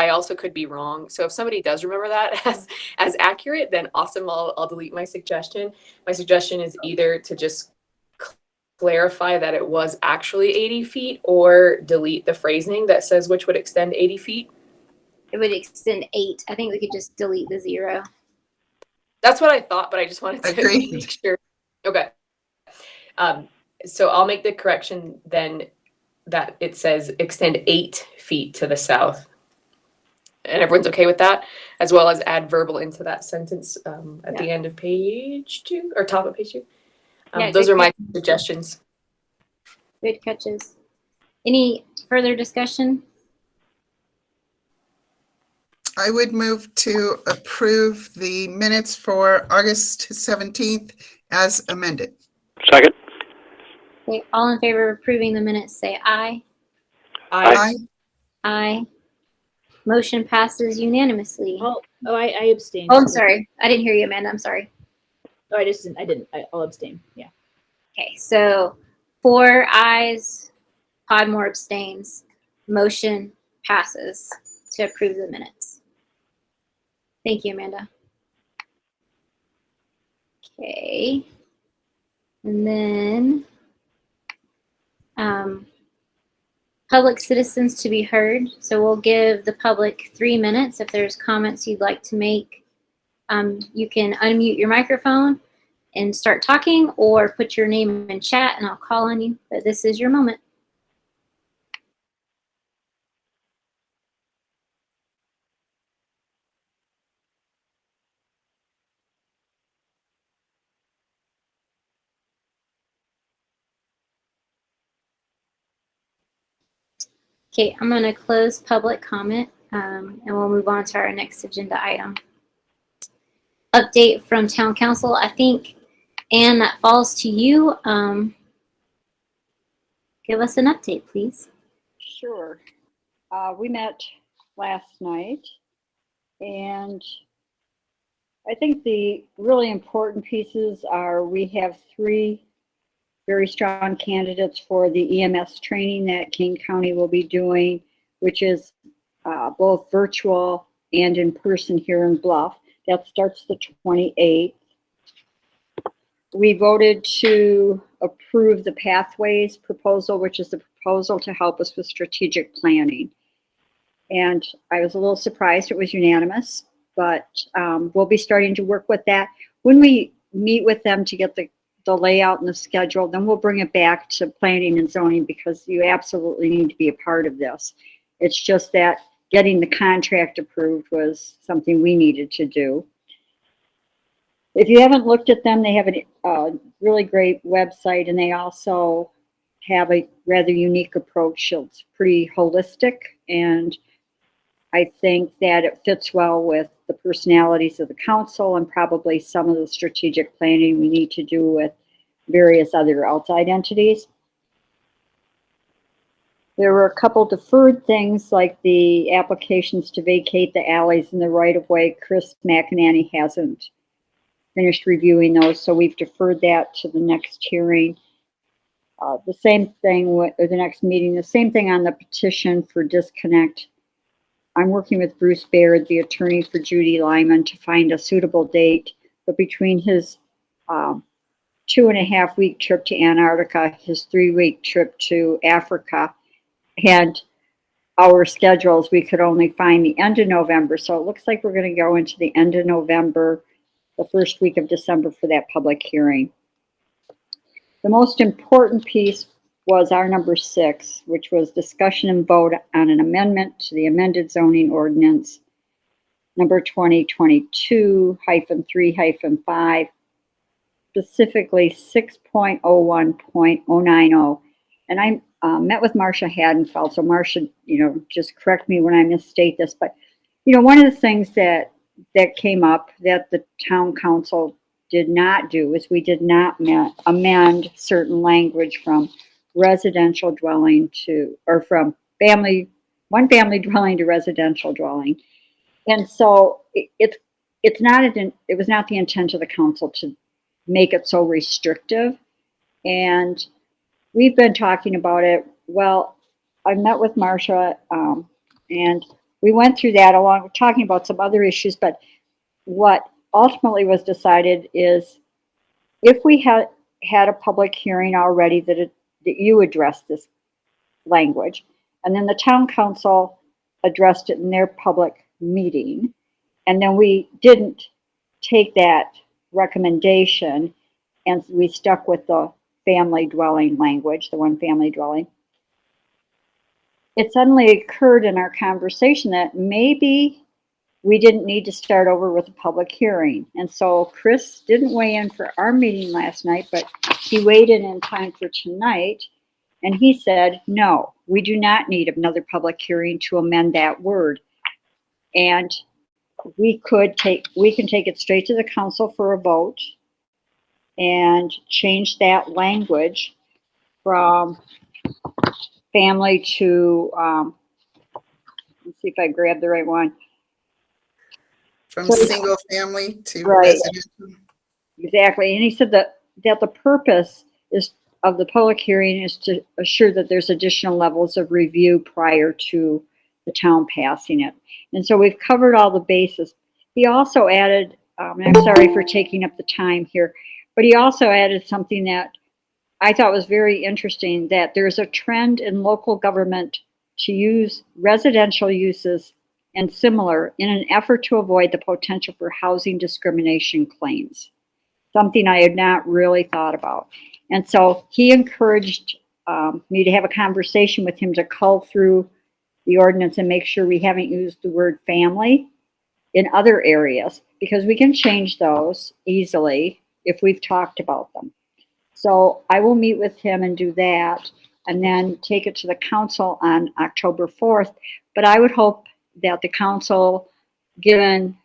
I also could be wrong. So if somebody does remember that as accurate, then awesome. I'll delete my suggestion. My suggestion is either to just clarify that it was actually 80 feet or delete the phrasing that says which would extend 80 feet. It would extend 8. I think we could just delete the 0. That's what I thought, but I just wanted to Agreed. make sure. Okay. So I'll make the correction then that it says extend 8 feet to the south. And everyone's okay with that, as well as add verbal into that sentence at the end of page 2 or top of page 2. Those are my suggestions. Good catches. Any further discussion? I would move to approve the minutes for August 17th as amended. Second. Okay, all in favor of approving the minutes, say aye. Aye. Aye. Motion passes unanimously. I abstained. Oh, I'm sorry. I didn't hear you, Amanda. I'm sorry. Oh, I didn't. I'll abstain. Yeah. Okay, so 4 ayes, Podmore abstains. Motion passes to approve the minutes. Thank you, Amanda. Okay. And then public citizens to be heard. So we'll give the public 3 minutes. If there's comments you'd like to make, you can unmute your microphone and start talking, or put your name in chat and I'll call on you. But this is your moment. Okay, I'm going to close public comment and we'll move on to our next agenda item. Update from Town Council. I think, Anne, that falls to you. Give us an update, please. Sure. We met last night, and I think the really important pieces are we have 3 very strong candidates for the EMS training that King County will be doing, which is both virtual and in person here in Bluff. That starts the 28th. We voted to approve the Pathways proposal, which is the proposal to help us with strategic planning. And I was a little surprised it was unanimous, but we'll be starting to work with that. When we meet with them to get the layout and the schedule, then we'll bring it back to planning and zoning, because you absolutely need to be a part of this. It's just that getting the contract approved was something we needed to do. If you haven't looked at them, they have a really great website, and they also have a rather unique approach. It's pretty holistic, and I think that it fits well with the personalities of the council and probably some of the strategic planning we need to do with various other outside entities. There were a couple deferred things, like the applications to vacate the alleys in the right-of-way. Chris McEnany hasn't finished reviewing those, so we've deferred that to the next hearing. The same thing with the next meeting, the same thing on the petition for disconnect. I'm working with Bruce Baird, the attorney for Judy Lyman, to find a suitable date, but between his 2.5-week trip to Antarctica, his 3-week trip to Africa, and our schedules, we could only find the end of November. So it looks like we're going to go into the end of November, the first week of December for that public hearing. The most important piece was our number 6, which was discussion and vote on an amendment to the amended zoning ordinance number 2022-3-5, specifically 6.01.090. And I met with Marcia Hadenfeld. So Marcia, just correct me when I misstate this, but one of the things that came up that the town council did not do is we did not amend certain language from residential dwelling to, or from one family dwelling to residential dwelling. And so it was not the intent of the council to make it so restrictive. And we've been talking about it. Well, I met with Marcia, and we went through that along with talking about some other issues, but what ultimately was decided is if we had a public hearing already that you addressed this language, and then the town council addressed it in their public meeting, and then we didn't take that recommendation and we stuck with the family dwelling language, the one family dwelling. It suddenly occurred in our conversation that maybe we didn't need to start over with a public hearing. And so Chris didn't weigh in for our meeting last night, but he weighed in time for tonight. And he said, no, we do not need another public hearing to amend that word. And we can take it straight to the council for a vote and change that language from family to, let's see if I grab the right one. From So- single family to Right. residential. Exactly. And he said that the purpose of the public hearing is to assure that there's additional levels of review prior to the town passing it. And so we've covered all the bases. He also added, and I'm sorry for taking up the time here, but he also added something that I thought was very interesting, that there's a trend in local government to use residential uses and similar in an effort to avoid the potential for housing discrimination claims. Something I had not really thought about. And so he encouraged me to have a conversation with him to cull through the ordinance and make sure we haven't used the word family in other areas, because we can change those easily if we've talked about them. So I will meet with him and do that, and then take it to the council on October 4th. But I would hope that the council, given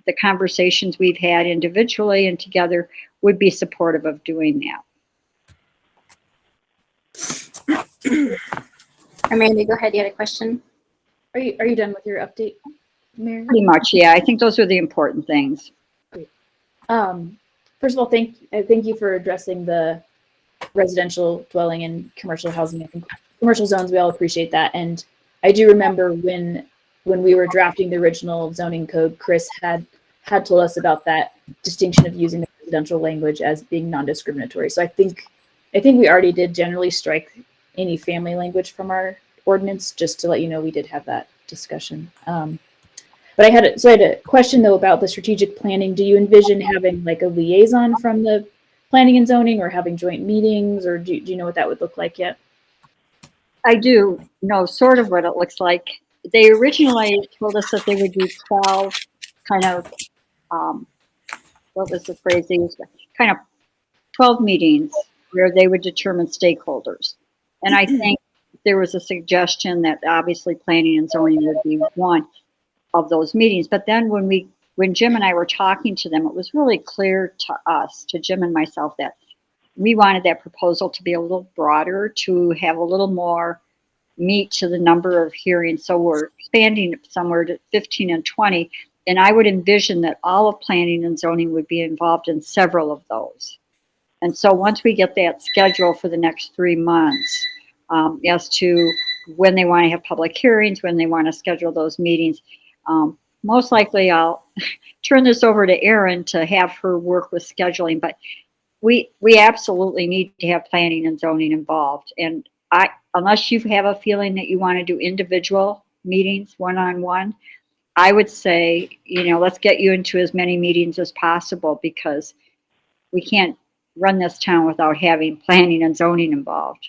the conversations we've had individually and together, would be supportive of doing that. Amanda, go ahead. You had a question? Are you done with your update, Mary? Pretty much, yeah. I think those are the important things. First of all, thank you for addressing the residential dwelling and commercial housing. I think commercial zones, we all appreciate that. And I do remember when we were drafting the original zoning code, Chris had told us about that distinction of using the residential language as being non-discriminatory. So I think we already did generally strike any family language from our ordinance, just to let you know we did have that discussion. But I had a question though about the strategic planning. Do you envision having like a liaison from the planning and zoning, or having joint meetings, or do you know what that would look like yet? I do know sort of what it looks like. They originally told us that they would do 12 kind of, what was the phrase they used? Kind of 12 meetings where they would determine stakeholders. And I think there was a suggestion that obviously planning and zoning would be one of those meetings. But then when Jim and I were talking to them, it was really clear to us, to Jim and myself, that we wanted that proposal to be a little broader, to have a little more meat to the number of hearings. So we're expanding somewhere to 15 and 20. And I would envision that all of planning and zoning would be involved in several of those. And so once we get that schedule for the next 3 months, as to when they want to have public hearings, when they want to schedule those meetings, most likely I'll turn this over to Erin to have her work with scheduling. But we absolutely need to have planning and zoning involved. And unless you have a feeling that you want to do individual meetings, one-on-one, I would say, let's get you into as many meetings as possible, because we can't run this town without having planning and zoning involved.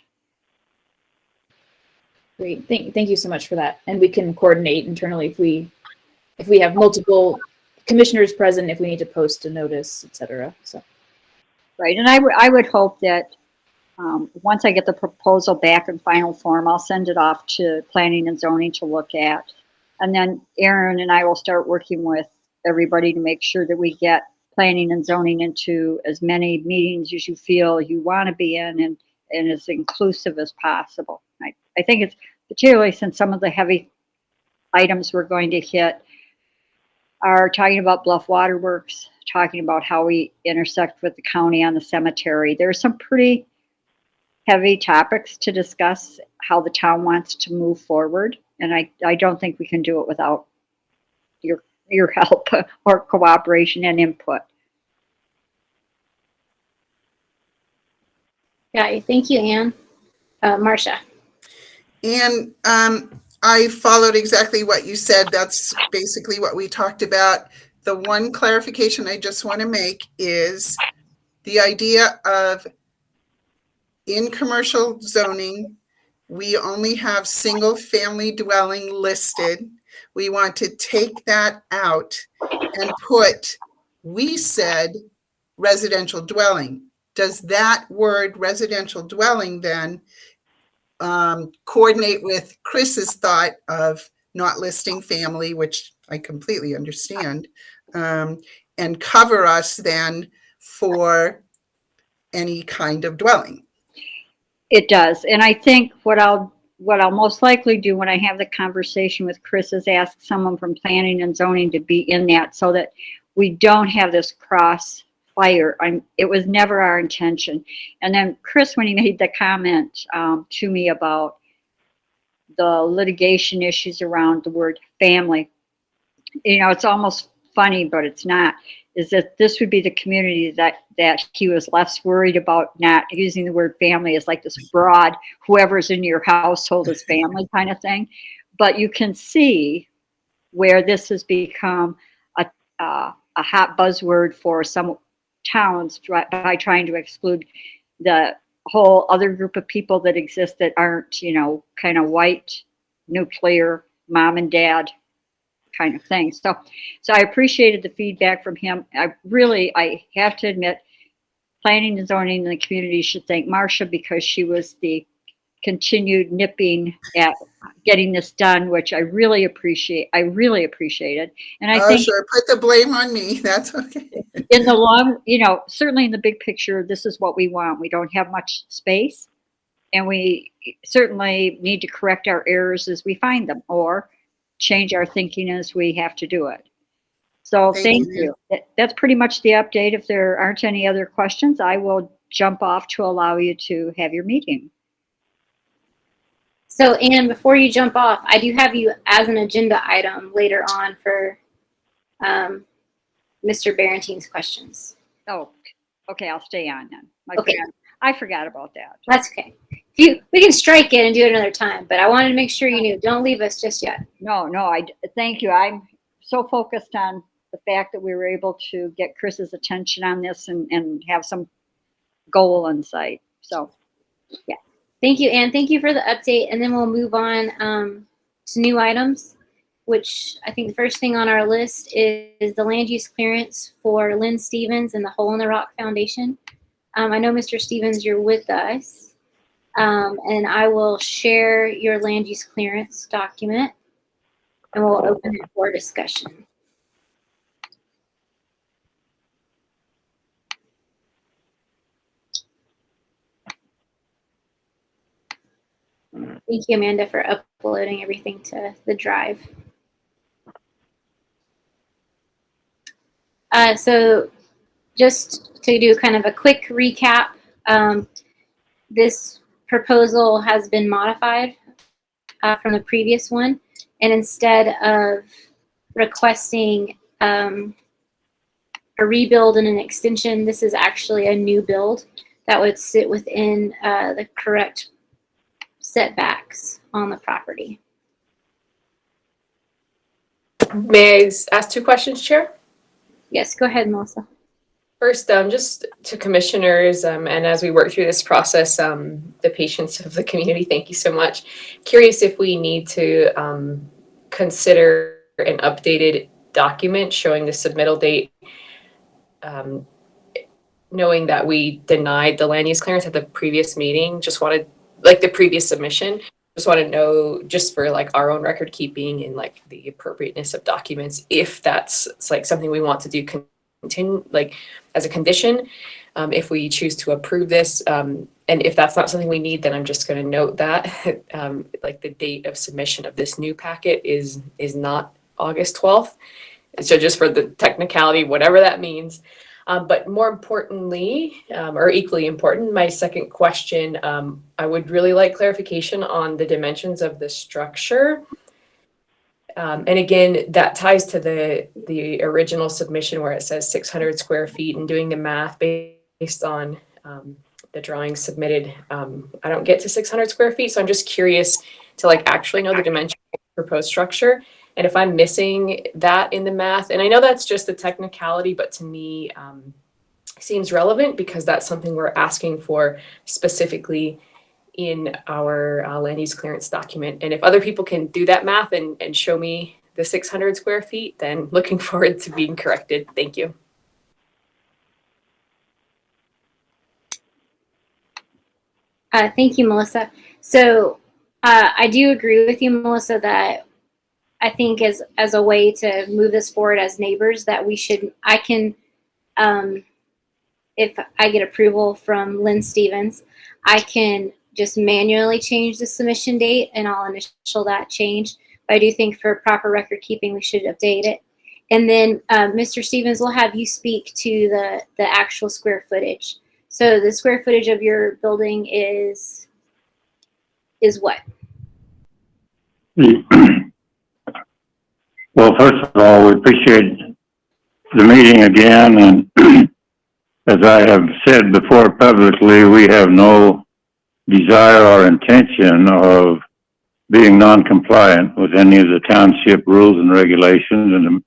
Great, thank you so much for that. And we can coordinate internally if we have multiple commissioners present, if we need to post a notice, etc. So. Right, and I would hope that once I get the proposal back in final form, I'll send it off to planning and zoning to look at. And then Erin and I will start working with everybody to make sure that we get planning and zoning into as many meetings as you feel you want to be in, and as inclusive as possible. I think it's particularly since some of the heavy items we're going to hit are talking about Bluff Waterworks, talking about how we intersect with the county on the cemetery. There are some pretty heavy topics to discuss how the town wants to move forward. And I don't think we can do it without your help or cooperation and input. Got you. Thank you, Anne. Marcia. And I followed exactly what you said. That's basically what we talked about. The one clarification I just want to make is the idea of in commercial zoning, we only have single family dwelling listed. We want to take that out and put, we said residential dwelling. Does that word residential dwelling then coordinate with Chris's thought of not listing family, which I completely understand, and cover us then for any kind of dwelling? It does. And I think what I'll most likely do when I have the conversation with Chris is ask someone from planning and zoning to be in that so that we don't have this crossfire. It was never our intention. And then Chris, when he made the comment to me about the litigation issues around the word family, it's almost funny, but it's not, is that this would be the community that he was less worried about not using the word family as like this broad, whoever's in your household is family kind of thing. But you can see where this has become a hot buzzword for some towns by trying to exclude the whole other group of people that exist that aren't, kind of white, nuclear, mom and dad kind of thing. So I appreciated the feedback from him. I have to admit, planning and zoning in the community should thank Marcia because she was the continued nipping at getting this done, which I really appreciate. I really appreciated. And I think Sure, put the blame on me. That's okay. in the long, certainly in the big picture, this is what we want. We don't have much space, and we certainly need to correct our errors as we find them or change our thinking as we have to do it. So thank you. That's pretty much the update. If there aren't any other questions, I will jump off to allow you to have your meeting. So, Anne, before you jump off, I do have you as an agenda item later on for Mr. Barentine's questions. Oh, okay. I'll stay on then. Okay. I forgot about that. That's okay. We can strike it and do it another time, but I wanted to make sure you knew. Don't leave us just yet. No, thank you. I'm so focused on the fact that we were able to get Chris's attention on this and have some goal in sight. So, yeah. Thank you, Anne. Thank you for the update. And then we'll move on to new items, which I think the first thing on our list is the land use clearance for Lynn Stevens and the Hole in the Rock Foundation. I know, Mr. Stevens, you're with us. And I will share your land use clearance document and we'll open it for discussion. Thank you, Amanda, for uploading everything to the drive. So just to do kind of a quick recap, this proposal has been modified from the previous one, and instead of requesting a rebuild and an extension, this is actually a new build that would sit within the correct setbacks on the property. May I ask 2 questions, Chair? Yes, go ahead, Melissa. First, just to commissioners, and as we work through this process, the patience of the community, thank you so much. Curious if we need to consider an updated document showing the submittal date, knowing that we denied the land use clearance at the previous meeting. Just wanted, like the previous submission, just want to know, just for like our own record keeping and like the appropriateness of documents, if that's like something we want to do continue, like as a condition, if we choose to approve this, and if that's not something we need, then I'm just going to note that like the date of submission of this new packet is not August 12th. So just for the technicality, whatever that means. But more importantly, or equally important, my second question, I would really like clarification on the dimensions of the structure. And again, that ties to the original submission where it says 600 square feet, and doing the math based on the drawings submitted. I don't get to 600 square feet, so I'm just curious to like actually know the dimension of the proposed structure. And if I'm missing that in the math, and I know that's just a technicality, but to me seems relevant because that's something we're asking for specifically in our land use clearance document. And if other people can do that math and show me the 600 square feet, then looking forward to being corrected. Thank you. Thank you, Melissa. So I do agree with you, Melissa, that I think as a way to move this forward as neighbors, that we should, I can, if I get approval from Lynn Stevens, I can just manually change the submission date and I'll initial that change. But I do think for proper record keeping, we should update it. And then Mr. Stevens will have you speak to the actual square footage. So the square footage of your building is what? Well, first of all, we appreciate the meeting again, and as I have said before publicly, we have no desire or intention of being non-compliant with any of the township rules and regulations, and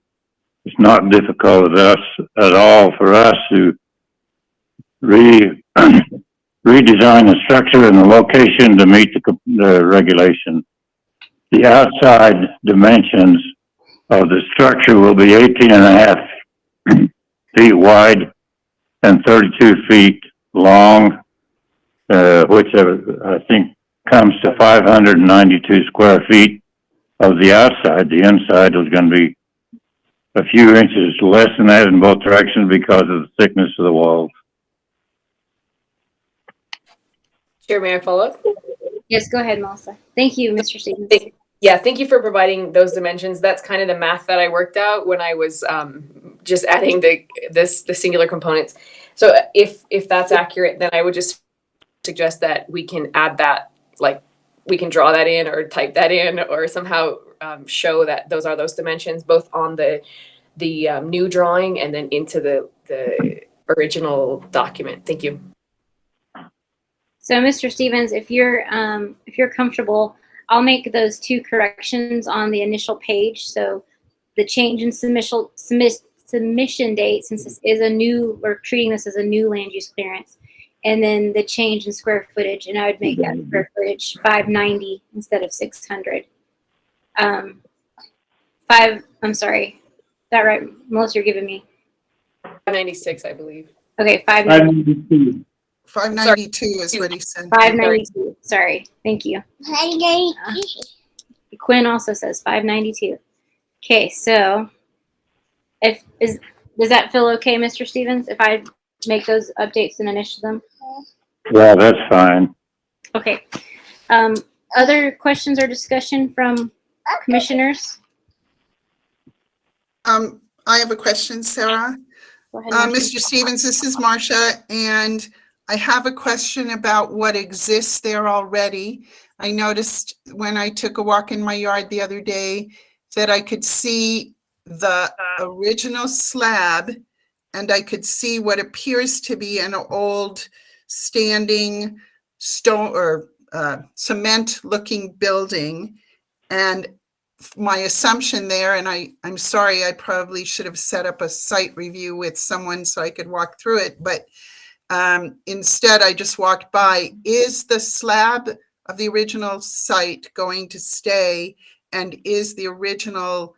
it's not difficult at all for us to redesign the structure and the location to meet the regulation. The outside dimensions of the structure will be 18.5 feet wide and 32 feet long, which I think comes to 592 square feet of the outside. The inside is going to be a few inches less than that in both directions because of the thickness of the walls. Chair, may I follow up? Yes, go ahead, Melissa. Thank you, Mr. Stevens. Yeah, thank you for providing those dimensions. That's kind of the math that I worked out when I was just adding the singular components. So if that's accurate, then I would just suggest that we can add that, like we can draw that in or type that in or somehow show that those are those dimensions, both on the new drawing and then into the original document. Thank you. So, Mr. Stevens, if you're comfortable, I'll make those two corrections on the initial page. So, the change in submission date, since this is we're treating this as a new land use clearance, and then the change in square footage, and I would make that square footage 590 instead of 600. I'm sorry, is that right, Melissa? You're giving me 596, I believe. okay, 590. 592 is what he said. 592. Sorry. Thank you. Quinn also says 592. Okay, so does that feel okay, Mr. Stevens, if I make those updates and initial them? Yeah, that's fine. Okay. Other questions or discussion from commissioners? I have a question, Sarah. Go ahead, Marcia. Mr. Stevens, this is Marcia, and I have a question about what exists there already. I noticed when I took a walk in my yard the other day that I could see the original slab and I could see what appears to be an old standing stone or cement looking building. And my assumption there, and I'm sorry, I probably should have set up a site review with someone so I could walk through it, but instead I just walked by. Is the slab of the original site going to stay, and is the original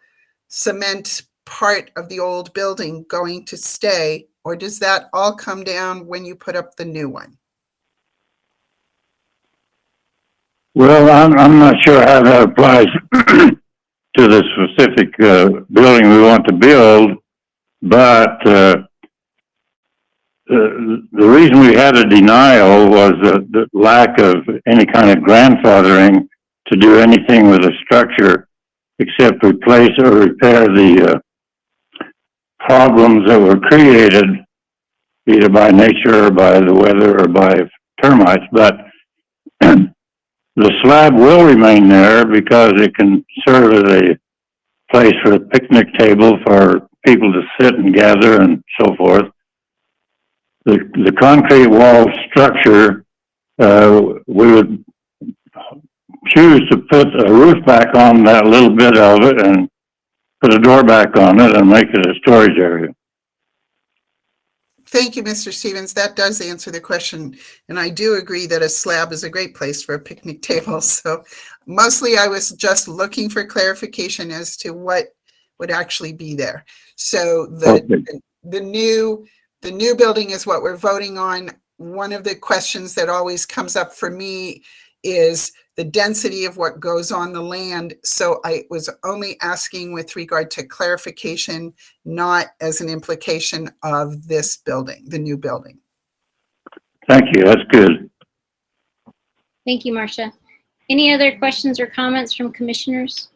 cement part of the old building going to stay, or does that all come down when you put up the new one? Well, I'm not sure how that applies to the specific building we want to build, but the reason we had a denial was the lack of any kind of grandfathering to do anything with the structure except replace or repair the problems that were created either by nature or by the weather or by termites. But the slab will remain there because it can serve as place for a picnic table for people to sit and gather and so forth. The concrete wall structure, we would choose to put a roof back on that little bit of it and put a door back on it and make it a storage area. Thank you, Mr. Stevens. That does answer the question. And I do agree that a slab is a great place for a picnic table. So mostly I was just looking for clarification as to what would actually be there. So the new building is what we're voting on. One of the questions that always comes up for me is the density of what goes on the land. So I was only asking with regard to clarification, not as an implication of this building, the new building. Thank you. That's good. Thank you, Marcia. Any other questions or comments from commissioners?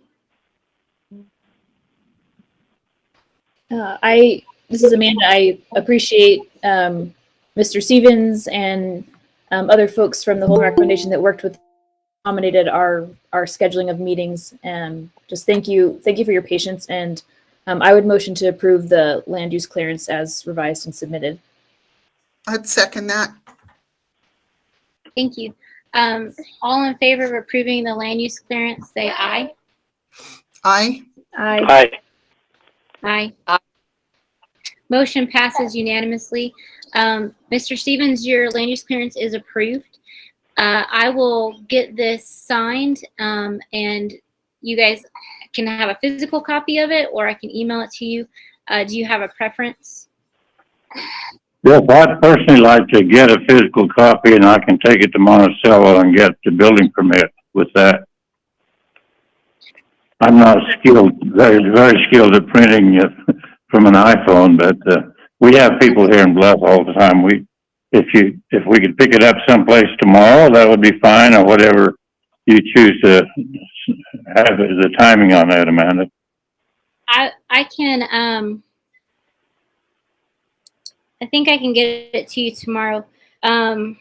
This is Amanda. I appreciate Mr. Stevens and other folks from the whole recommendation that worked with, accommodated our scheduling of meetings. Just thank you for your patience. And I would motion to approve the land use clearance as revised and submitted. I'd second that. Thank you. All in favor of approving the land use clearance, say aye. Aye. Aye. Aye. Motion passes unanimously. Mr. Stevens, your land use clearance is approved. I will get this signed, and you guys can have a physical copy of it, or I can email it to you. Do you have a preference? Yes, I'd personally like to get a physical copy and I can take it to Monticello and get the building permit with that. I'm not very skilled at printing from an iPhone, but we have people here in Bluff all the time. If we could pick it up someplace tomorrow, that would be fine, or whatever you choose to have the timing on that, Amanda. I can I think I can get it to you tomorrow. Sorry,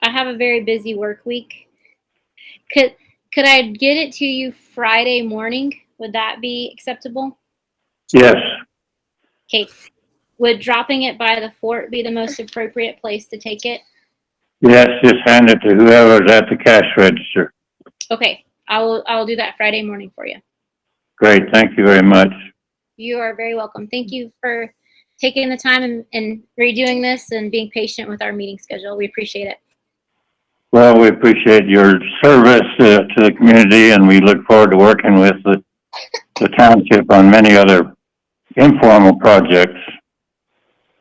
I have a very busy work week. Could I get it to you Friday morning? Would that be acceptable? Yes. Okay. Would dropping it by the fort be the most appropriate place to take it? Yes, just hand it to whoever's at the cash register. Okay. I will do that Friday morning for you. Great, thank you very much. You are very welcome. Thank you for taking the time and redoing this and being patient with our meeting schedule. We appreciate it. Well, we appreciate your service to the community, and we look forward to working with the township on many other informal projects.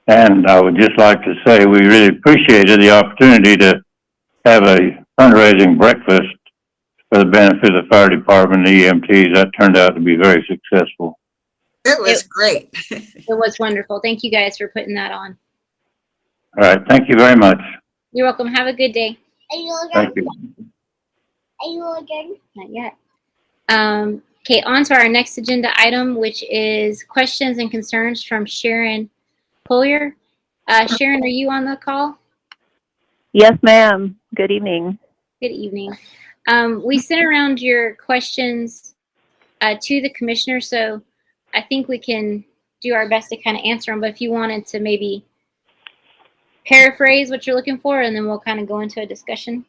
And I would just like to say we really appreciated the opportunity to have a fundraising breakfast for the benefit of the fire department and the EMTs. That turned out to be very successful. It was great. It was wonderful. Thank you guys for putting that on. All right, thank you very much. You're welcome. Have a good day. Thank you. Not yet. Okay, on to our next agenda item, which is questions and concerns from Sharon Collier. Sharon, are you on the call? Yes, ma'am. Good evening. Good evening. We sent around your questions to the commissioner, so I think we can do our best to kind of answer them. But if you wanted to maybe paraphrase what you're looking for, and then we'll kind of go into a discussion.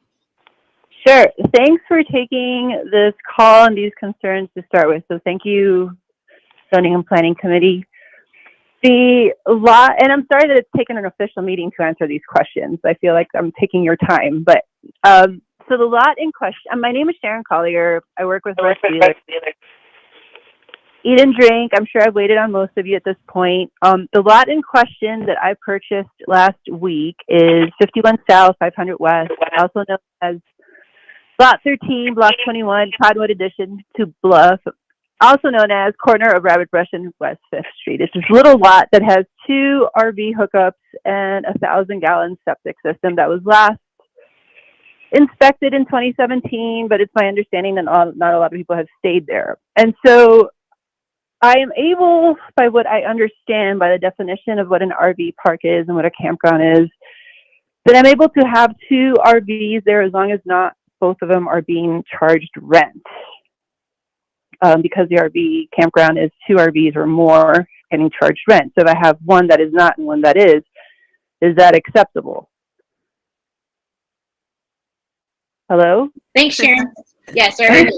Sure. Thanks for taking this call and these concerns to start with. So thank you, Zoning and Planning Committee. The law, and I'm sorry that it's taken an official meeting to answer these questions. I feel like I'm taking your time, but so the lot in question, my name is Sharon Collier. I work with West Felix. Eat and drink. I'm sure I've waited on most of you at this point. The lot in question that I purchased last week is 51 South, 500 West, also known as Lot 13, Block 21, Cottonwood Addition to Bluff, also known as corner of Rabbit Brush and West 5th Street. It's this little lot that has 2 RV hookups and 1,000-gallon septic system that was last inspected in 2017, but it's my understanding that not a lot of people have stayed there. And so I am able, by what I understand, by the definition of what an RV park is and what a campground is, that I'm able to have 2 RVs there as long as not both of them are being charged rent. because the RV campground is 2 RVs or more getting charged rent. So if I have one that is not and one that is that acceptable? Hello? Thanks, Sharon. Yes, we're here.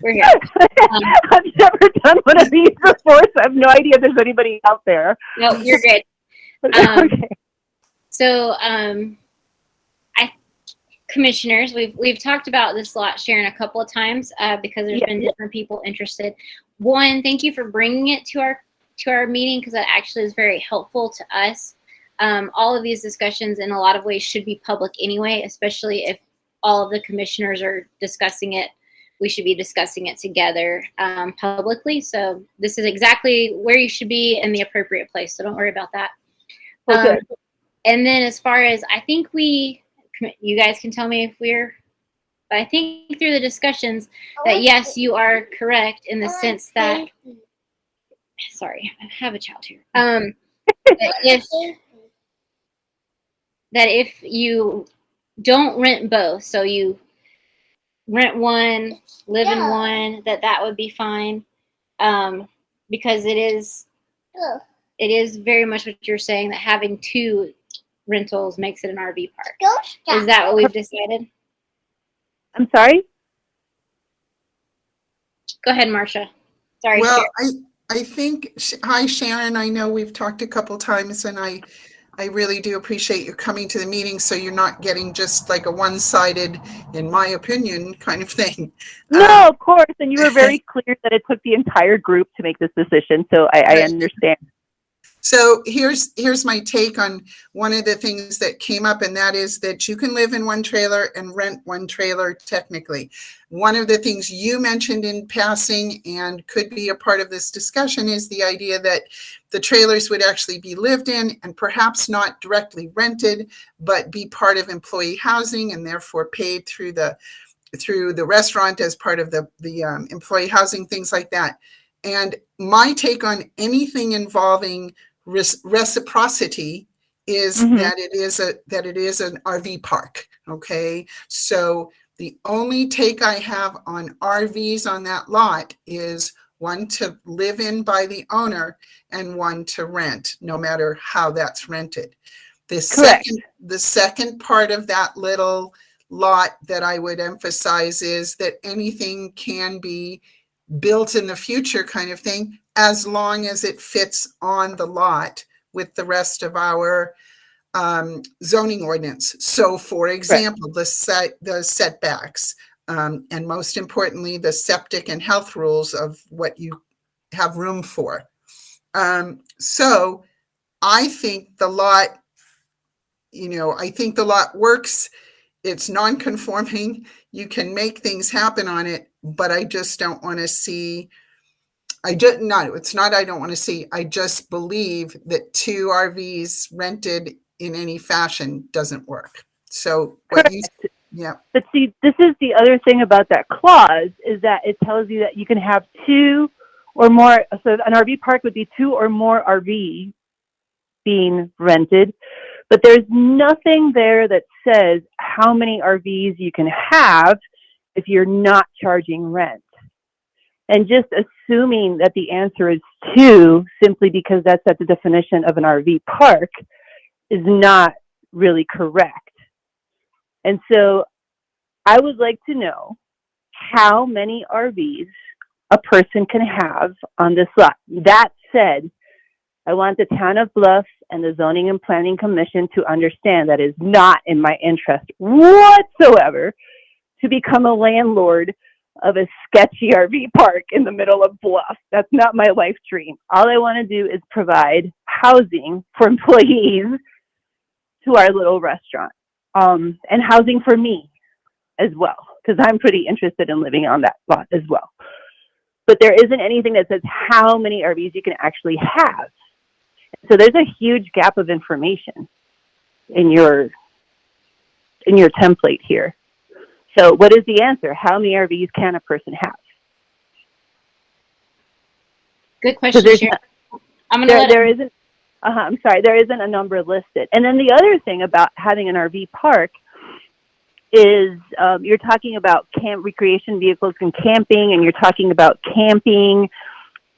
I've never done one of these before, so I have no idea if there's anybody out there. No, you're good. Okay. So, commissioners, we've talked about this lot, Sharon, a couple of times because there's been different people interested. One, thank you for bringing it to our meeting because that actually is very helpful to us. All of these discussions in a lot of ways should be public anyway, especially if all of the commissioners are discussing it. We should be discussing it together publicly. So this is exactly where you should be in the appropriate place. So don't worry about that. Okay. And then as far as, I think you guys can tell me if but I think through the discussions that yes, you are correct in the sense that, sorry, I have a child here. That if you don't rent both, so you rent one, live in one, that would be fine. Because it is very much what you're saying, that having 2 rentals makes it an RV park. Is that what we've decided? I'm sorry? Go ahead, Marcia. Sorry. Well, Sharon. I think, hi Sharon, I know we've talked a couple times and I really do appreciate you coming to the meeting so you're not getting just like a one-sided, in my opinion, kind of thing. No, of course. And you were very clear that it took the entire group to make this decision. So I understand. So here's my take on one of the things that came up, and that is that you can live in one trailer and rent one trailer technically. One of the things you mentioned in passing and could be a part of this discussion is the idea that the trailers would actually be lived in and perhaps not directly rented, but be part of employee housing and therefore paid through the restaurant as part of the employee housing, things like that. And my take on anything involving reciprocity is that it is an RV park. Okay, so the only take I have on RVs on that lot is one to live in by the owner and one to rent, no matter how that's rented. The second part of that little lot that I would emphasize is that anything can be built in the future kind of thing, as long as it fits on the lot with the rest of our zoning ordinance. So for example, the setbacks, and most importantly, the septic and health rules of what you have room for. So I think the lot, I think the lot works. It's non-conforming. You can make things happen on it, but I just don't want to see, I don't want to see, I just believe that 2 RVs rented in any fashion doesn't work. So yeah. But see, this is the other thing about that clause is that it tells you that you can have 2 or more. So an RV park would be 2 or more RVs being rented, but there's nothing there that says how many RVs you can have if you're not charging rent. And just assuming that the answer is 2 simply because that's at the definition of an RV park is not really correct. And so I would like to know how many RVs a person can have on this lot. That said, I want the Town of Bluff and the Zoning and Planning Commission to understand that it is not in my interest whatsoever to become a landlord of a sketchy RV park in the middle of Bluff. That's not my life dream. All I want to do is provide housing for employees to our little restaurant, and housing for me as well, because I'm pretty interested in living on that lot as well. But there isn't anything that says how many RVs you can actually have. So there's a huge gap of information in your template here. So what is the answer? How many RVs can a person have? Good question, Sharon. I'm gonna there isn't a number listed. And then the other thing about having an RV park is you're talking about recreation vehicles and camping, and you're talking about camping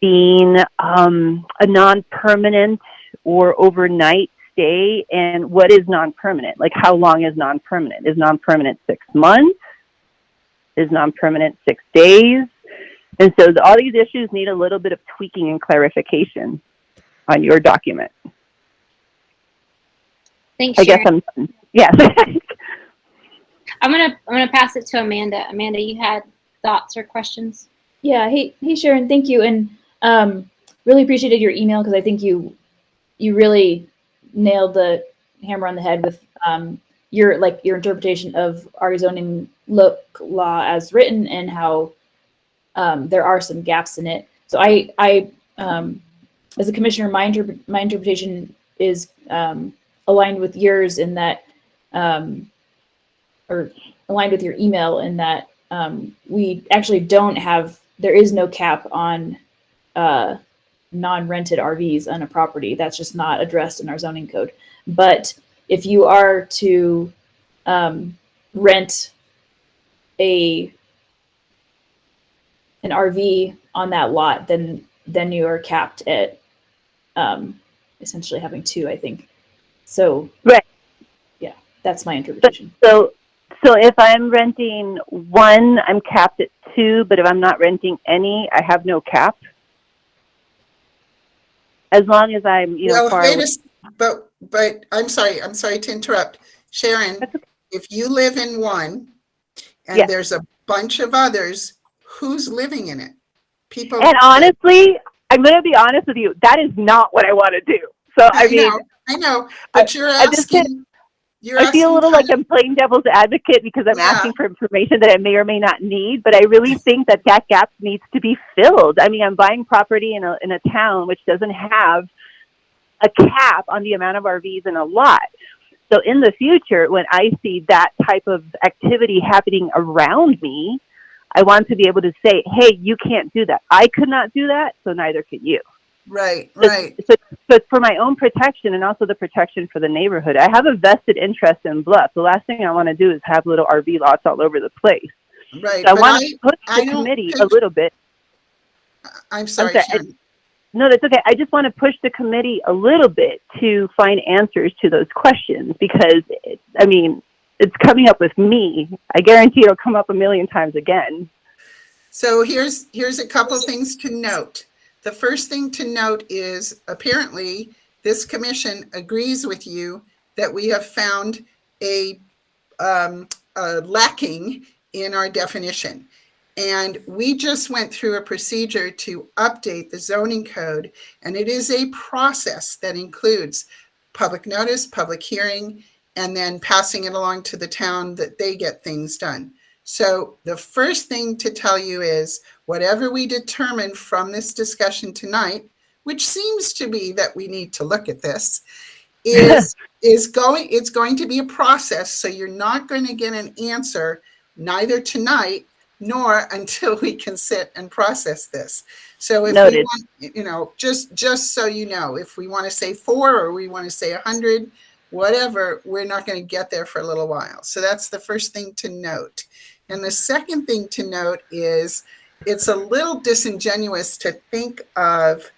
being a non-permanent or overnight stay. And what is non-permanent? Like, how long is non-permanent? Is non-permanent 6 months? Is non-permanent 6 days? And so all these issues need a little bit of tweaking and clarification on your document. Thanks, I guess Sharon. yes. I'm gonna pass it to Amanda. Amanda, you had thoughts or questions? Yeah. Hey, Sharon. Thank you, and really appreciated your email, because I think you really nailed the hammer on the head with your interpretation of our zoning law as written, and how there are some gaps in it. So I as a commissioner, my interpretation is aligned with yours in that, or aligned with your email in that we actually there is no cap on non-rented RVs on a property. That's just not addressed in our zoning code. But if you are to rent an RV on that lot, then you are capped at essentially having 2, I think. So Right. Yeah, that's my interpretation. So if I'm renting 1, I'm capped at 2, but if I'm not renting any, I have no cap. As long as I'm, Well, far wait away. but I'm sorry to interrupt. Sharon, That's okay. if you live in one and Yes. there's a bunch of others, who's living in it? People. And honestly, I'm going to be honest with you. That is not what I want to do. So, I know, but you're I just asking. I feel a little like I'm playing devil's advocate because I'm Yeah. asking for information that I may or may not need, but I really think that gap needs to be filled. I mean, I'm buying property in a town which doesn't have a cap on the amount of RVs in a lot. So in the future, when I see that type of activity happening around me, I want to be able to say, hey, you can't do that. I could not do that, so neither could you. Right. So it's for my own protection and also the protection for the neighborhood. I have a vested interest in Bluff. The last thing I want to do is have little RV lots all over the place. Right. So I but want to push I the don't committee a think- little bit. I'm sorry, sorry, Sharon. No, that's okay. I just want to push the committee a little bit to find answers to those questions because, it's coming up with me. I guarantee it'll come up a million times again. So here's a couple things to note. The first thing to note is apparently this commission agrees with you that we have found a lacking in our definition. And we just went through a procedure to update the zoning code, and it is a process that includes public notice, public hearing, and then passing it along to the town that they get things done. So the first thing to tell you is whatever we determine from this discussion tonight, which seems to be that we need to look at this, it's going to be a process. So you're not going to get an answer neither tonight nor until we can sit and process this. So if Noted. we want, just so you know, if we want to say 4 or we want to say 100, whatever, we're not going to get there for a little while. So that's the first thing to note. And the second thing to note is it's a little disingenuous to think of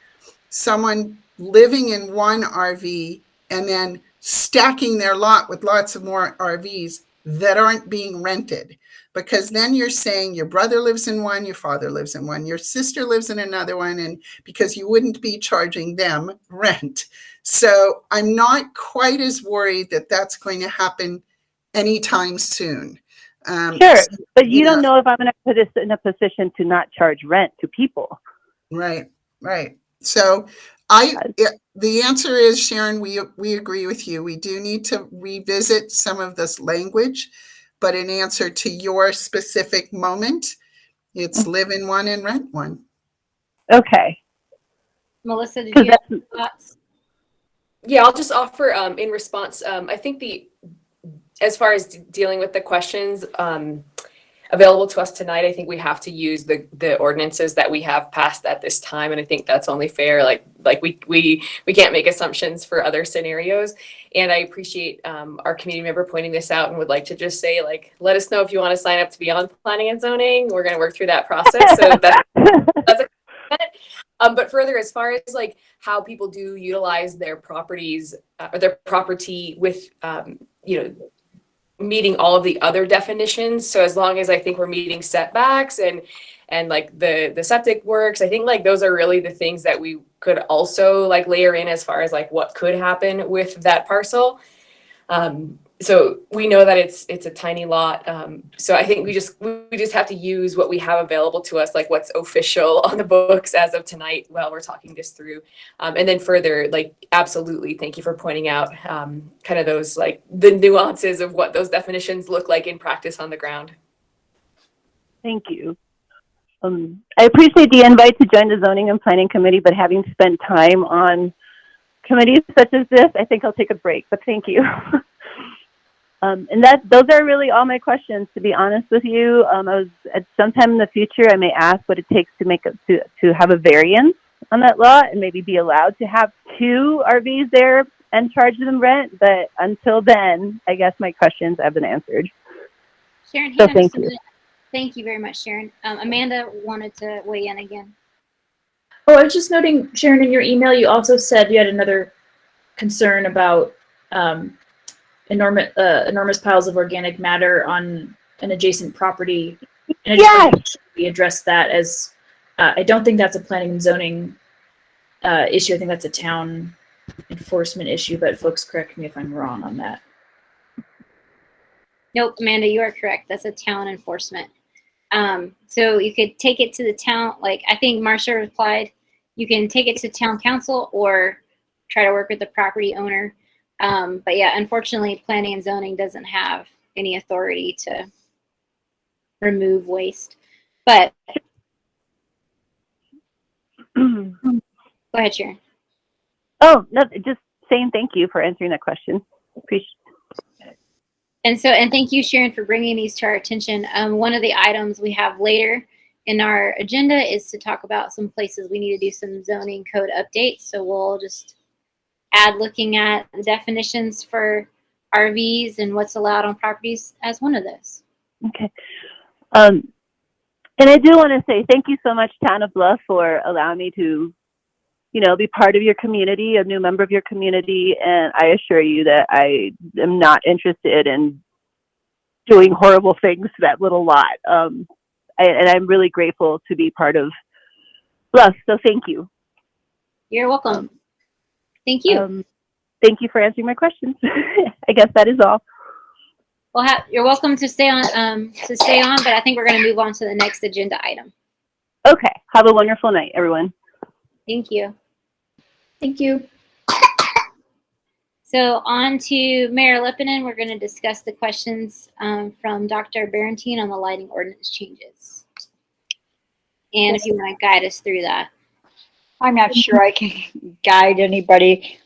someone living in one RV and then stacking their lot with lots of more RVs that aren't being rented. Because then you're saying your brother lives in one, your father lives in one, your sister lives in another one, and because you wouldn't be charging them rent. So I'm not quite as worried that that's going to happen anytime soon. Sure, but you don't know if I'm going to put this in a position to not charge rent to people. Right. So the answer is, Sharon, we agree with you. We do need to revisit some of this language, but in answer to your specific moment, it's live in one and rent one. Okay. Melissa, did you have thoughts? Yeah, I'll just offer in response. I think as far as dealing with the questions available to us tonight. I think we have to use the ordinances that we have passed at this time, and I think that's only fair. Like we can't make assumptions for other scenarios. And I appreciate our community member pointing this out, and would like to just say, like, let us know if you want to sign up to be on planning and zoning. We're going to work through that process. So that's a but further, as far as like how people do utilize their properties or their property with, meeting all of the other definitions. So as long as I think we're meeting setbacks and like the septic works, I think like those are really the things that we could also like layer in as far as like what could happen with that parcel. So we know that it's a tiny lot. So I think we just have to use what we have available to us, like what's official on the books as of tonight while we're talking this through. And then further, like, absolutely, thank you for pointing out kind of those, like the nuances of what those definitions look like in practice on the ground. Thank you. I appreciate the invite to join the Zoning and Planning Committee, but having spent time on committees such as this, I think I'll take a break, but thank you. And those are really all my questions, to be honest with you. I was at sometime in the future, I may ask what it takes to have a variance on that lot and maybe be allowed to have 2 RVs there and charge them rent. But until then, I guess my questions have been answered. Sharon, So hang on just thank a you. minute. Thank you very much, Sharon. Amanda wanted to weigh in again. Oh, I was just noting, Sharon, in your email, you also said you had another concern about enormous piles of organic matter on an adjacent property. And I just Yes. wanted to make sure we address that as, I don't think that's a planning and zoning issue. I think that's a town enforcement issue, but folks correct me if I'm wrong on that. Nope, Amanda, you are correct. That's a town enforcement. So you could take it to the town, like I think Marcia replied, you can take it to town council or try to work with the property owner. But yeah, unfortunately, planning and zoning doesn't have any authority to remove waste. But go ahead, Sharon. Oh, no, just saying thank you for answering that question. Appreciate. And thank you, Sharon, for bringing these to our attention. One of the items we have later in our agenda is to talk about some places we need to do some zoning code updates. So we'll just add looking at the definitions for RVs and what's allowed on properties as one of those. Okay. And I do want to say thank you so much, Town of Bluff, for allowing me to, be part of your community, a new member of your community. And I assure you that I am not interested in doing horrible things to that little lot. And I'm really grateful to be part of Bluff. So thank you. You're welcome. Thank you. Thank you for answering my questions. I guess that is all. Well, you're welcome to stay on. But I think we're going to move on to the next agenda item. Okay. Have a wonderful night, everyone. Thank you. Thank you. So on to Mayor Lippinen. We're going to discuss the questions from Dr. Barentine on the lighting ordinance changes. And if you want to guide us through that. I'm not sure I can guide anybody.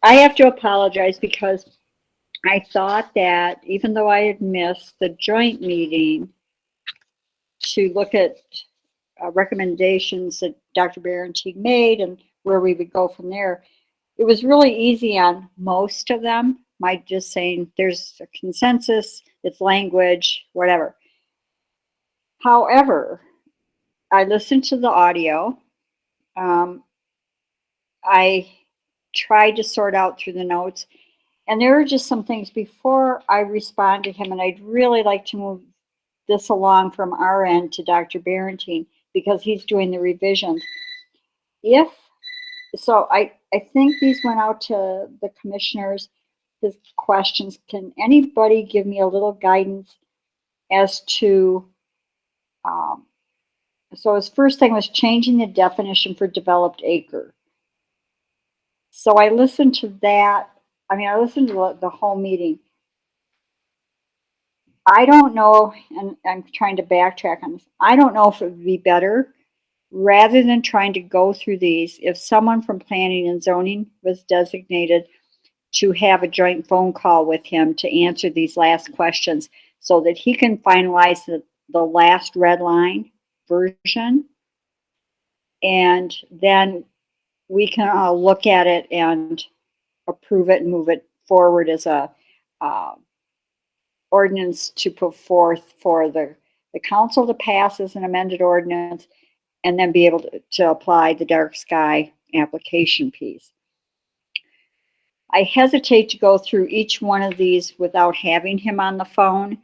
I have to apologize because I thought that even though I had missed the joint meeting to look at recommendations that Dr. Barentine made and where we would go from there, it was really easy on most of them. My just saying there's a consensus, it's language, whatever. However, I listened to the audio. I tried to sort out through the notes, and there were just some things before I respond to him, and I'd really like to move this along from our end to Dr. Barentine because he's doing the revisions. I think these went out to the commissioners, his questions. Can anybody give me a little guidance as to, so his first thing was changing the definition for developed acre. So I listened to that. I listened to the whole meeting. I don't know, and I'm trying to backtrack on this. I don't know if it would be better rather than trying to go through these, if someone from planning and zoning was designated to have a joint phone call with him to answer these last questions so that he can finalize the last red line version. And then we can all look at it and approve it and move it forward as a ordinance to put forth for the council to pass as an amended ordinance, and then be able to apply the dark sky application piece. I hesitate to go through each one of these without having him on the phone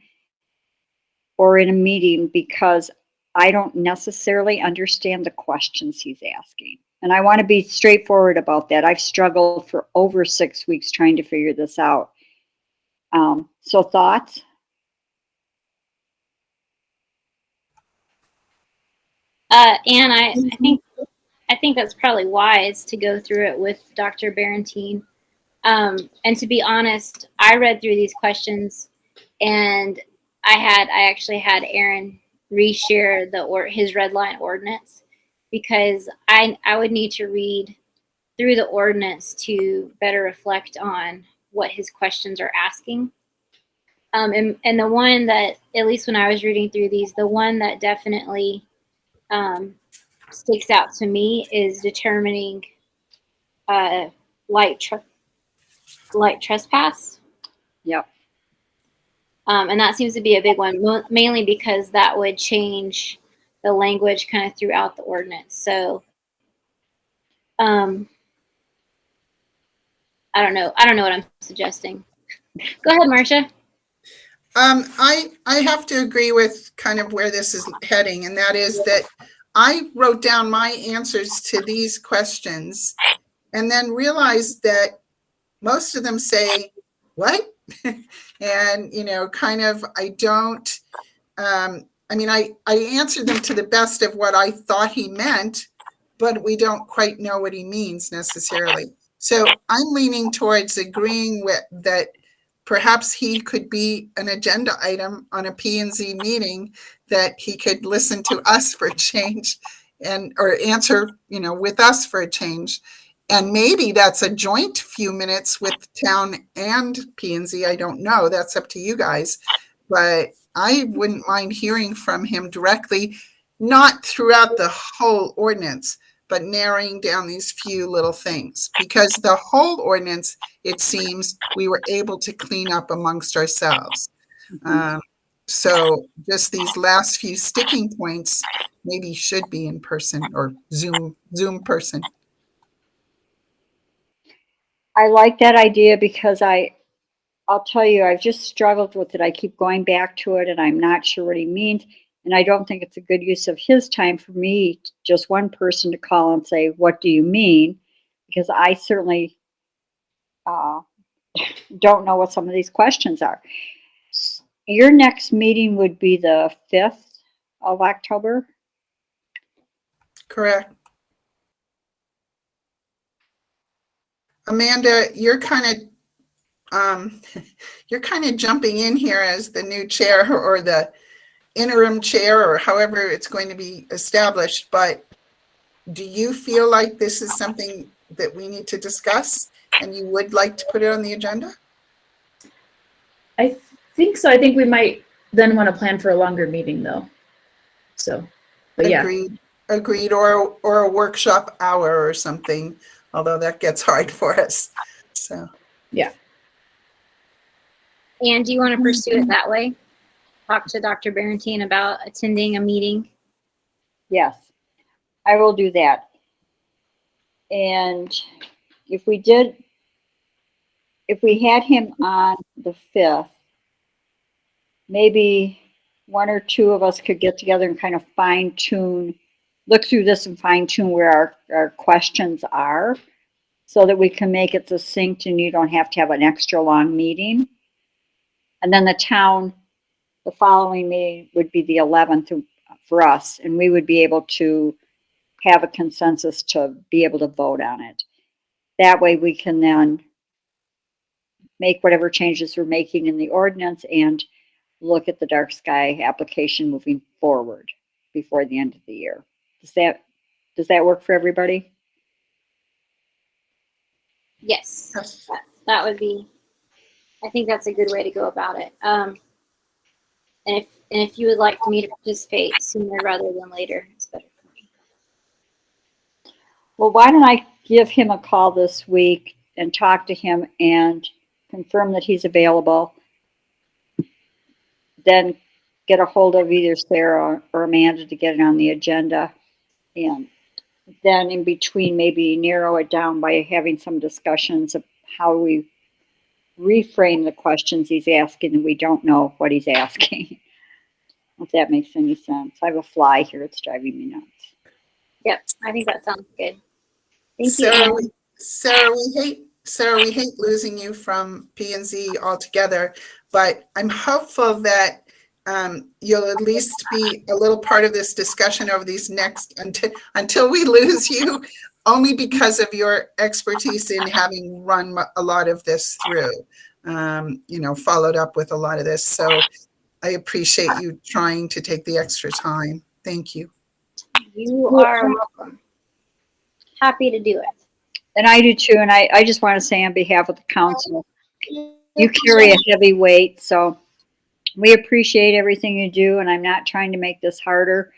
or in a meeting, because I don't necessarily understand the questions he's asking. And I want to be straightforward about that. I've struggled for over 6 weeks trying to figure this out. So thoughts? And I think that's probably wise to go through it with Dr. Barentine. And to be honest, I read through these questions, and I actually had Aaron reshare his red line ordinance, because I would need to read through the ordinance to better reflect on what his questions are asking. And the one that, at least when I was reading through these, the one that definitely sticks out to me is determining light trespass. Yep. And that seems to be a big one, mainly because that would change the language kind of throughout the ordinance. So I don't know what I'm suggesting. Go ahead, Marcia. I have to agree with kind of where this is heading, and that is that I wrote down my answers to these questions and then realized that most of them say, what? And, kind of, I don't, I answered them to the best of what I thought he meant, but we don't quite know what he means necessarily. So I'm leaning towards agreeing with that. Perhaps he could be an agenda item on a P&Z meeting, that he could listen to us for a change or answer, with us for a change. And maybe that's a joint few minutes with town and P&Z. I don't know. That's up to you guys. But I wouldn't mind hearing from him directly, not throughout the whole ordinance, but narrowing down these few little things, because the whole ordinance, it seems, we were able to clean up amongst ourselves. So just these last few sticking points maybe should be in person or Zoom person. I like that idea, because I'll tell you, I've just struggled with it. I keep going back to it, and I'm not sure what he means. And I don't think it's a good use of his time for me, just one person, to call and say, what do you mean? Because I certainly don't know what some of these questions are. Your next meeting would be the 5th of October? Correct. Amanda, you're kind of jumping in here as the new chair, or the interim chair, or however it's going to be established. But do you feel like this is something that we need to discuss, and you would like to put it on the agenda? I think so. I think we might then want to plan for a longer meeting, though. So, but yeah. Agreed. Or a workshop hour or something, although that gets hard for us. So, yeah. And do you want to pursue it that way? Talk to Dr. Barentine about attending a meeting? Yes, I will do that. And if we had him on the 5th, maybe one or two of us could get together and kind of look through this and fine tune where our questions are, so that we can make it succinct and you don't have to have an extra long meeting. And then the following meeting would be the 11th for us, and we would be able to have a consensus to be able to vote on it. That way we can then make whatever changes we're making in the ordinance and look at the dark sky application moving forward before the end of the year. Does that work for everybody? Yes, that would be, I think that's a good way to go about it. And if you would like me to participate sooner rather than later, it's better for me. Well, why don't I give him a call this week and talk to him and confirm that he's available? Then get a hold of either Sarah or Amanda to get it on the agenda. And then in between, maybe narrow it down by having some discussions of how we reframe the questions he's asking and we don't know what he's asking. If that makes any sense. I have a fly here. It's driving me nuts. Yep, I think that sounds good. Thank Sarah, you. Sarah, we hate losing you from P and Z altogether, but I'm hopeful that you'll at least be a little part of this discussion over these next until we lose you, only because of your expertise in having run a lot of this through, followed up with a lot of this. So I appreciate you trying to take the extra time. Thank you. You are welcome. Happy to do it. And I do too. And I just want to say on behalf of the council, you carry a heavy weight. So we appreciate everything you do. And I'm not trying to make this harder.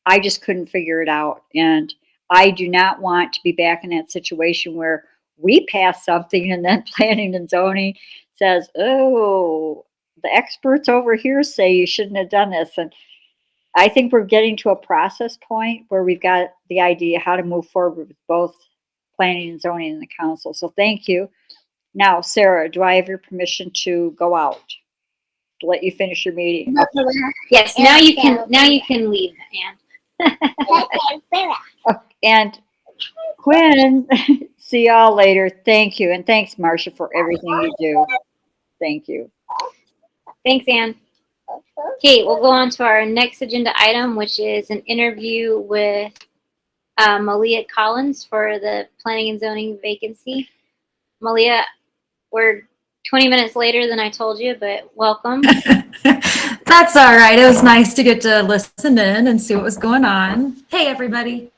I just couldn't figure it out. And I do not want to be back in that situation where we pass something and then planning and zoning says, oh, the experts over here say you shouldn't have done this. And I think we're getting to a process point where we've got the idea how to move forward with both planning and zoning and the council. So thank you. Now, Sarah, do I have your permission to go out? To let you finish your meeting? Yes, now you can leave, Anne. And Quinn, see y'all later. Thank you. And thanks, Marcia, for everything you do. Thank you. Thanks, Anne. Okay, we'll go on to our next agenda item, which is an interview with Malia Collins for the planning and zoning vacancy. Malia, we're 20 minutes later than I told you, but welcome. That's all right. It was nice to get to listen in and see what was going on. Hey, everybody.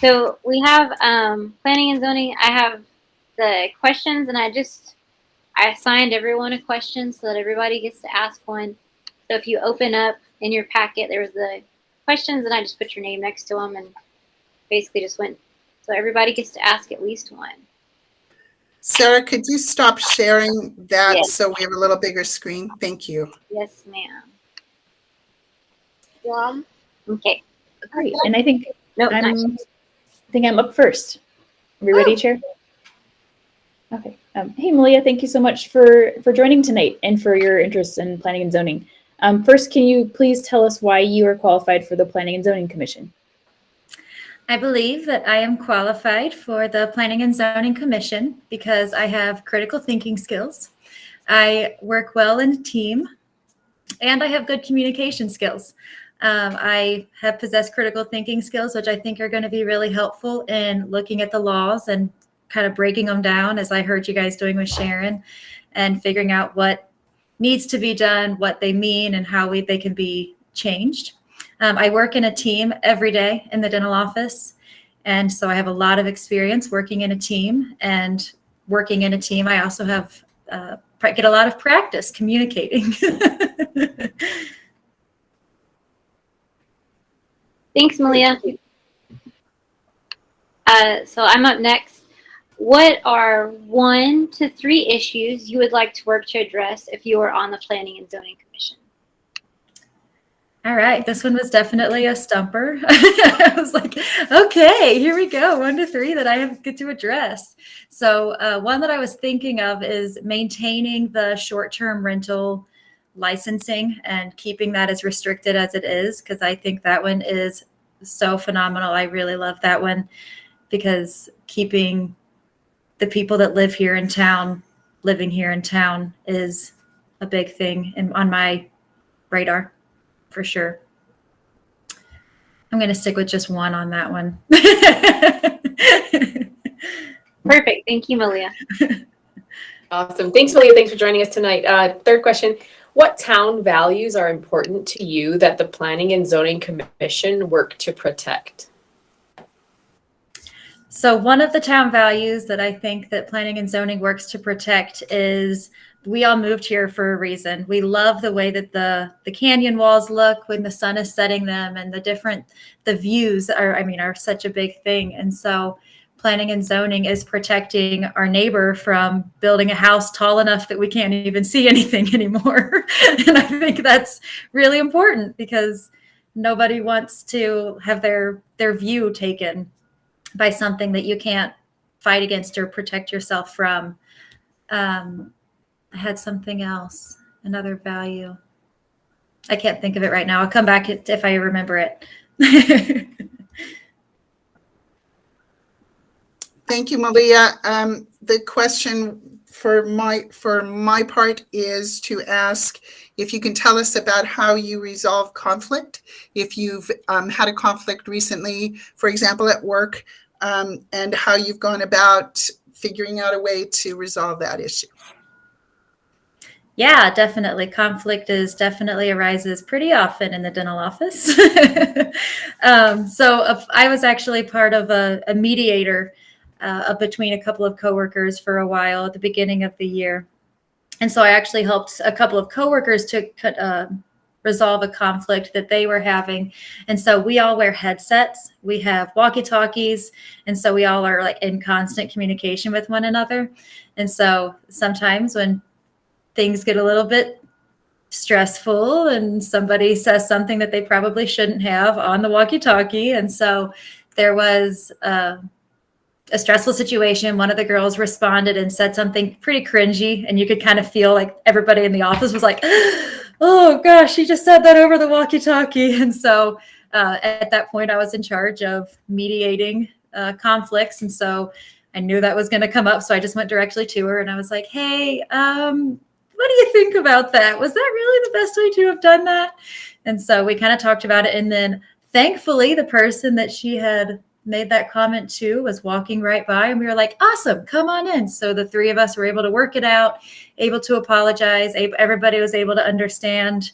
So we have planning and zoning. I have the questions, and I assigned everyone a question so that everybody gets to ask one. So if you open up in your packet, there's the questions, and I just put your name next to them and basically just went. So everybody gets to ask at least one. Sarah, could you stop sharing that Yes. so we have a little bigger screen? Thank you. Yes, ma'am. Okay. Great. And I think No, not yet. I'm up first. Are we ready, Chair? Okay. Hey, Malia, thank you so much for joining tonight and for your interest in planning and zoning. First, can you please tell us why you are qualified for the Planning and Zoning Commission? I believe that I am qualified for the Planning and Zoning Commission because I have critical thinking skills. I work well in a team, and I have good communication skills. I have possessed critical thinking skills, which I think are going to be really helpful in looking at the laws and kind of breaking them down, as I heard you guys doing with Sharon, and figuring out what needs to be done, what they mean, and how they can be changed. I work in a team every day in the dental office, and so I have a lot of experience working in a team. And working in a team, I also have get a lot of practice communicating. Thanks, Malia. So I'm up next. What are 1 to 3 issues you would like to work to address if you were on the Planning and Zoning Commission? All right, this one was definitely a stumper. I was like, okay, here we go, 1 to 3 that I get to address. So one that I was thinking of is maintaining the short-term rental licensing and keeping that as restricted as it is, because I think that one is so phenomenal. I really love that one, because keeping the people that live here in town, living here in town is a big thing on my radar, for sure. I'm going to stick with just 1 on that one. Perfect. Thank you, Malia. Awesome. Thanks, Malia. Thanks for joining us tonight. Third question. What town values are important to you that the Planning and Zoning Commission work to protect? So one of the town values that I think that planning and zoning works to protect is we all moved here for a reason. We love the way that the canyon walls look when the sun is setting them, and the views are such a big thing. And so planning and zoning is protecting our neighbor from building a house tall enough that we can't even see anything anymore. And I think that's really important because nobody wants to have their view taken by something that you can't fight against or protect yourself from. I had something else, another value. I can't think of it right now. I'll come back if I remember it. Thank you, Malia. The question for my part is to ask if you can tell us about how you resolve conflict. If you've had a conflict recently, for example, at work, and how you've gone about figuring out a way to resolve that issue. Yeah, definitely. Conflict definitely arises pretty often in the dental office. I was actually part of a mediator between a couple of coworkers for a while at the beginning of the year. And so I actually helped a couple of coworkers to resolve a conflict that they were having. And so we all wear headsets. We have walkie-talkies. And so we all are like in constant communication with one another. And so sometimes when things get a little bit stressful and somebody says something that they probably shouldn't have on the walkie-talkie. And so there was a stressful situation. One of the girls responded and said something pretty cringy. And you could kind of feel like everybody in the office was like, oh gosh, she just said that over the walkie-talkie. And so at that point, I was in charge of mediating conflicts. And so I knew that was going to come up. So I just went directly to her and I was like, hey, what do you think about that? Was that really the best way to have done that? And so we kind of talked about it. And then thankfully, the person that she had made that comment to was walking right by. And we were like, awesome, come on in. So the three of us were able to work it out, able to apologize. Everybody was able to understand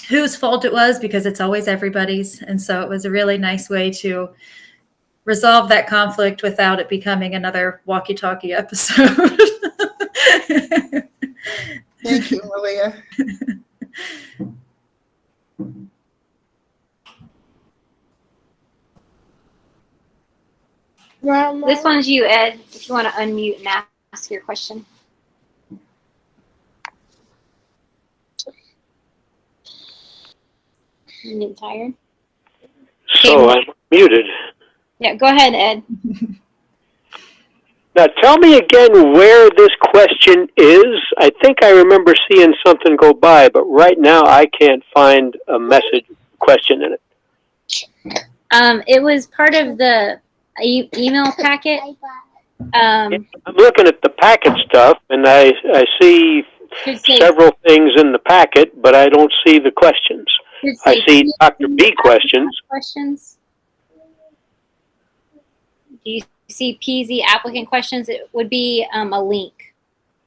whose fault it was, because it's always everybody's. And so it was a really nice way to resolve that conflict without it becoming another walkie-talkie episode. Thank you, Malia. This one's you, Ed, if you want to unmute and ask your question. You getting tired? So I'm muted. Yeah, go ahead, Ed. Now tell me again where this question is. I think I remember seeing something go by, but right now I can't find a message question in it. It was part of the email packet. I'm looking at the packet stuff, and I see several things in the packet, but I don't see the questions. I see Dr. B questions. Do you see PZ applicant questions? It would be a link.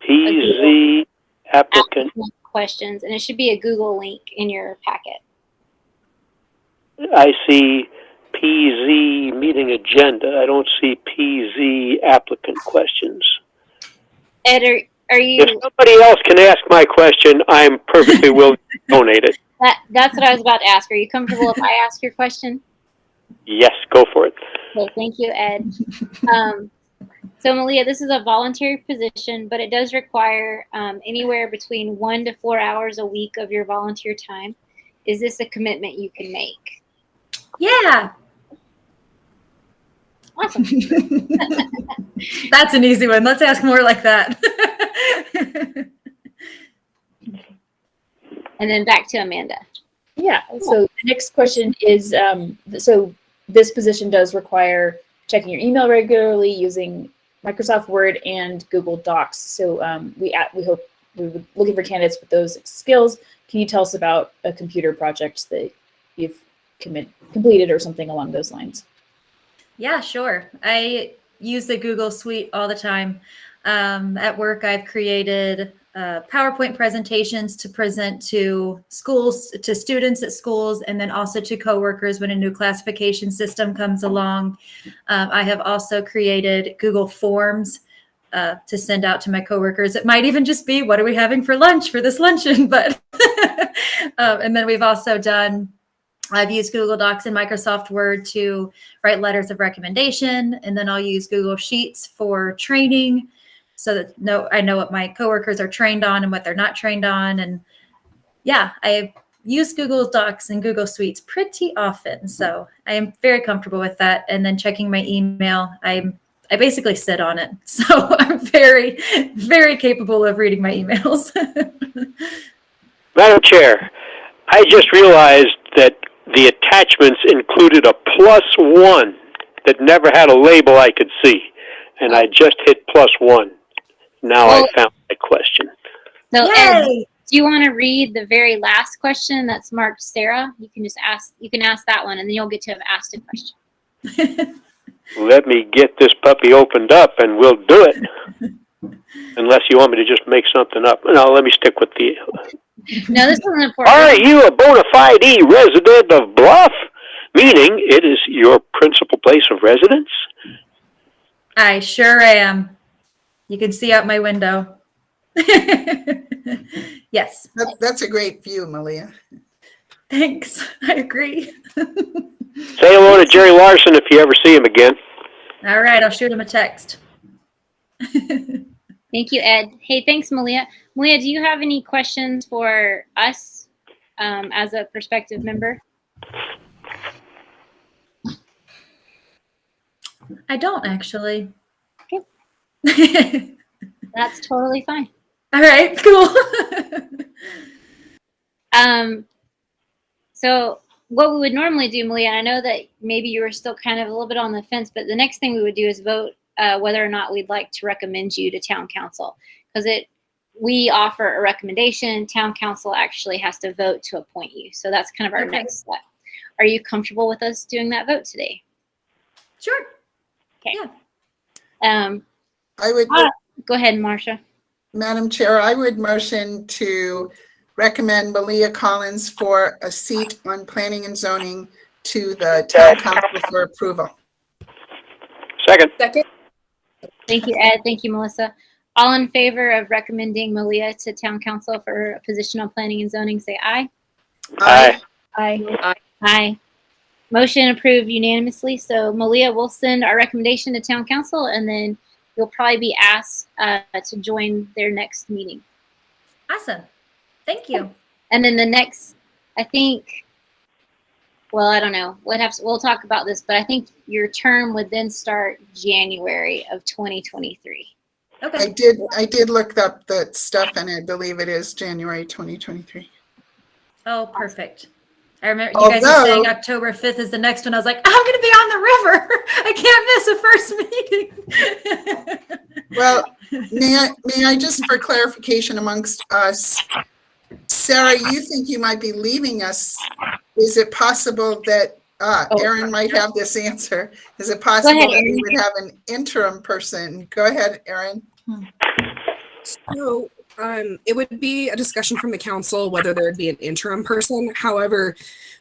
PZ applicant questions, and it should be a Google link in your packet. I see PZ meeting agenda. I don't see PZ applicant questions. Ed, are you? If somebody else can ask my question, I'm perfectly willing to donate it. That's what I was about to ask. Are you comfortable if I ask your question? Yes, go for it. Okay, thank you, Ed. So Malia, this is a voluntary position, but it does require anywhere between 1 to 4 hours a week of your volunteer time. Is this a commitment you can make? Yeah. Awesome. That's an easy one. Let's ask more like that. And then back to Amanda. Yeah. So the next question is, so this position does require checking your email regularly, using Microsoft Word and Google Docs. So we hope we're looking for candidates with those skills. Can you tell us about a computer project that you've completed or something along those lines? Yeah, sure. I use the Google Suite all the time. At work, I've created PowerPoint presentations to present to schools, to students at schools, and then also to coworkers when a new classification system comes along. I have also created Google Forms to send out to my coworkers. It might even just be, what are we having for lunch for this luncheon? But and then we've also I've used Google Docs and Microsoft Word to write letters of recommendation, and then I'll use Google Sheets for training, so that I know what my coworkers are trained on and what they're not trained on. And yeah, I use Google Docs and Google Suites pretty often, so I am very comfortable with that. And then checking my email, I basically sit on it, so I'm very, very capable of reading my emails. Madam Chair, I just realized that the attachments included a +1 that never had a label I could see, and I just hit +1. Now I found my question. So Ed, do you want to read the very last question that's marked Sarah? You can just ask. You can ask that one, and then you'll get to have asked a question. Let me get this puppy opened up, and we'll do it. Unless you want me to just make something up. No, let me stick with the... No, this is important. Are you a bona fide resident of Bluff? Meaning it is your principal place of residence? I sure am. You can see out my window. Yes. That's a great view, Malia. Thanks. I agree. Say hello to Jerry Larson if you ever see him again. All right, I'll shoot him a text. Thank you, Ed. Hey, thanks, Malia. Malia, do you have any questions for us as a prospective member? I don't actually. Okay. That's totally fine. All right, cool. So what we would normally do, Malia, and I know that maybe you were still kind of a little bit on the fence, but the next thing we would do is vote whether or not we'd like to recommend you to town council, because we offer a recommendation. Town council actually has to vote to appoint you. So that's kind of our next step. Are you comfortable with us doing that vote today? Sure. Okay. Yeah. I would, Go ahead, Marcia. Madam Chair, I would motion to recommend Malia Collins for a seat on Planning and Zoning to the Town Council for approval. Second. Thank you, Ed. Thank you, Melissa. All in favor of recommending Malia to Town Council for a position on Planning and Zoning, say aye. Aye. Aye. Aye. Motion approved unanimously. So Malia, we'll send our recommendation to Town Council, and then you'll probably be asked to join their next meeting. Awesome. Thank you. And then the next, I think, well, I don't know. We'll talk about this, but I think your term would then start January of 2023. Okay. I did look up that stuff, and I believe it is January 2023. Oh, perfect. I remember you guys were saying October 5th is the next one. I was like, I'm going to be on the river. I can't miss a first meeting. Well, may I just, for clarification amongst us, Sarah, you think you might be leaving us. Is it possible that Erin might have this answer? Is it possible that we would have an interim person? Go ahead, Erin. So it would be a discussion from the council whether there would be an interim person. However,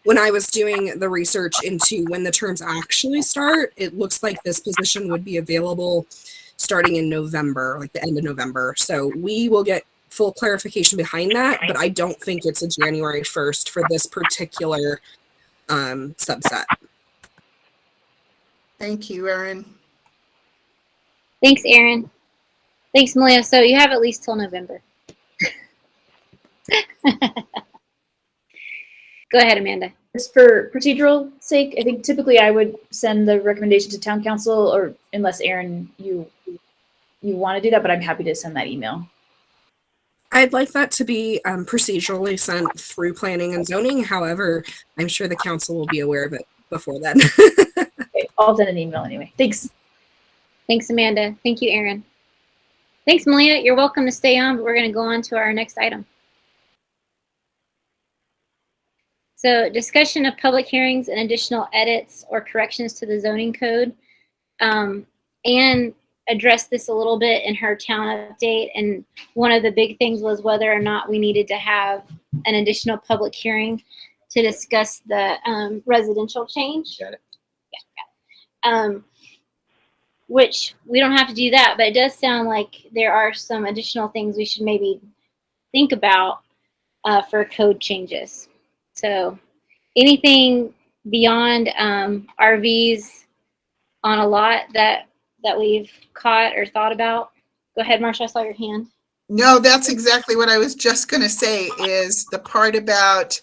when I was doing the research into when the terms actually start, it looks like this position would be available starting in November, like the end of November. So we will get full clarification behind that, but I don't think it's a January 1st for this particular subset. Thank you, Erin. Thanks, Erin. Thanks, Malia. So you have at least till November. Go ahead, Amanda. Just for procedural sake, I think typically I would send the recommendation to town council, or unless Erin, you want to do that, but I'm happy to send that email. I'd like that to be procedurally sent through planning and zoning. However, I'm sure the council will be aware of it before then. Okay, I'll send an email anyway. Thanks. Thanks, Amanda. Thank you, Erin. Thanks, Malia. You're welcome to stay on, but we're going to go on to our next item. So, discussion of public hearings and additional edits or corrections to the zoning code. And addressed this a little bit in her town update, and one of the big things was whether or not we needed to have an additional public hearing to discuss the residential change. Got it. Which we don't have to do that, but it does sound like there are some additional things we should maybe think about for code changes. So anything beyond RVs on a lot that we've caught or thought about? Go ahead, Marcia, I saw your hand. No, that's exactly what I was just going to say, is the part about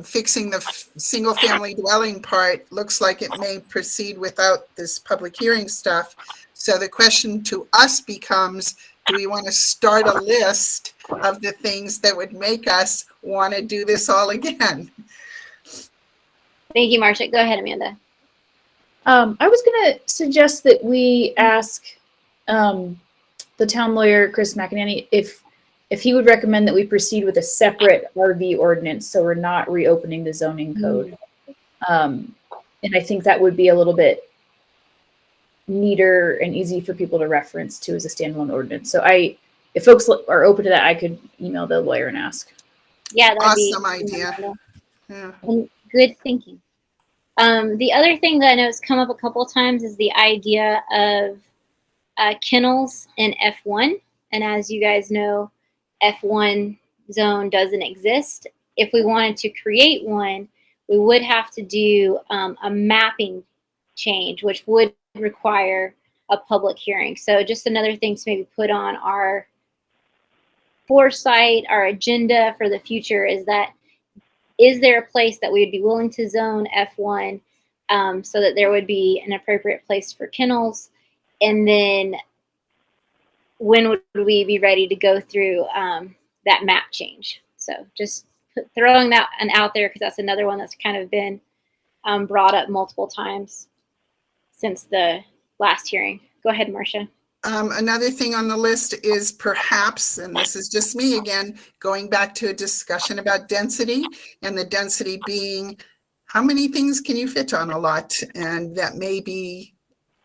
fixing the single family dwelling part looks like it may proceed without this public hearing stuff. So the question to us becomes, do we want to start a list of the things that would make us want to do this all again? Thank you, Marcia. Go ahead, Amanda. I was going to suggest that we ask the town lawyer, Chris McEnany, if he would recommend that we proceed with a separate RV ordinance, so we're not reopening the zoning code. And I think that would be a little bit neater and easy for people to reference to as a standalone ordinance. So if folks are open to that, I could email the lawyer and ask. Yeah, that'd be Awesome idea. Yeah. And good thinking. The other thing that I know has come up a couple of times is the idea of kennels in F1. And as you guys know, F1 zone doesn't exist. If we wanted to create one, we would have to do a mapping change, which would require a public hearing. So just another thing to maybe put on our foresight, our agenda for the future is that, is there a place that we would be willing to zone F1 so that there would be an appropriate place for kennels? And then when would we be ready to go through that map change? So just throwing that out there, because that's another one that's kind of been brought up multiple times since the last hearing. Go ahead, Marcia. Another thing on the list is perhaps, and this is just me again, going back to a discussion about density, and the density being how many things can you fit on a lot? And that may be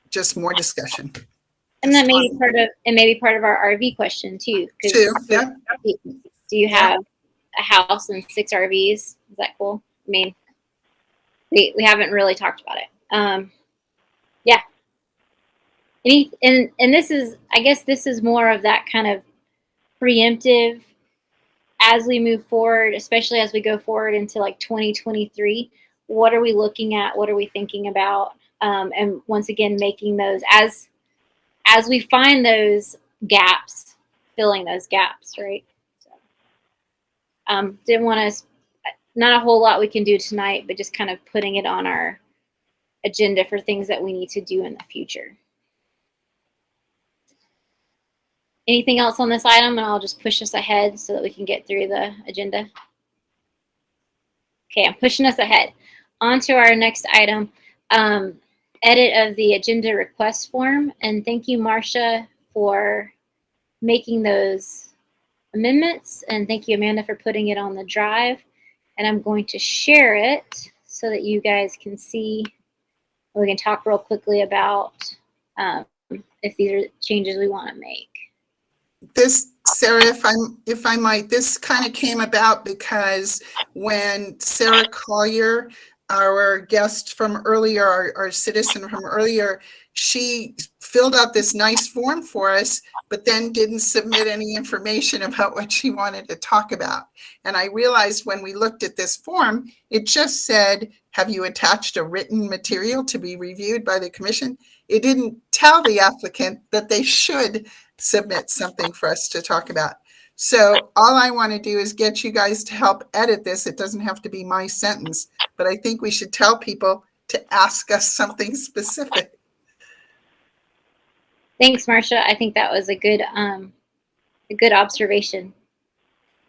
just more discussion. And that may be part of our RV question too. Too, yeah. Do you have a house and 6 RVs? Is that cool? I mean, we haven't really talked about it. Yeah. And this is, I guess this is more of that kind of preemptive as we move forward, especially as we go forward into like 2023. What are we looking at? What are we thinking about? And once again, making those as we find those gaps, filling those gaps, right? So, didn't want to, not a whole lot we can do tonight, but just kind of putting it on our agenda for things that we need to do in the future. Anything else on this item? And I'll just push us ahead so that we can get through the agenda. Okay, I'm pushing us ahead. On to our next item, edit of the agenda request form. And thank you, Marcia, for making those amendments. And thank you, Amanda, for putting it on the drive. And I'm going to share it so that you guys can see. We can talk real quickly about if these are changes we want to make. This, Sarah, if I might, this kind of came about because when Sarah Collier, our guest from earlier, our citizen from earlier, she filled out this nice form for us, but then didn't submit any information about what she wanted to talk about. And I realized when we looked at this form, it just said, have you attached a written material to be reviewed by the commission? It didn't tell the applicant that they should submit something for us to talk about. So all I want to do is get you guys to help edit this. It doesn't have to be my sentence, but I think we should tell people to ask us something specific. Thanks, Marcia. I think that was a good observation.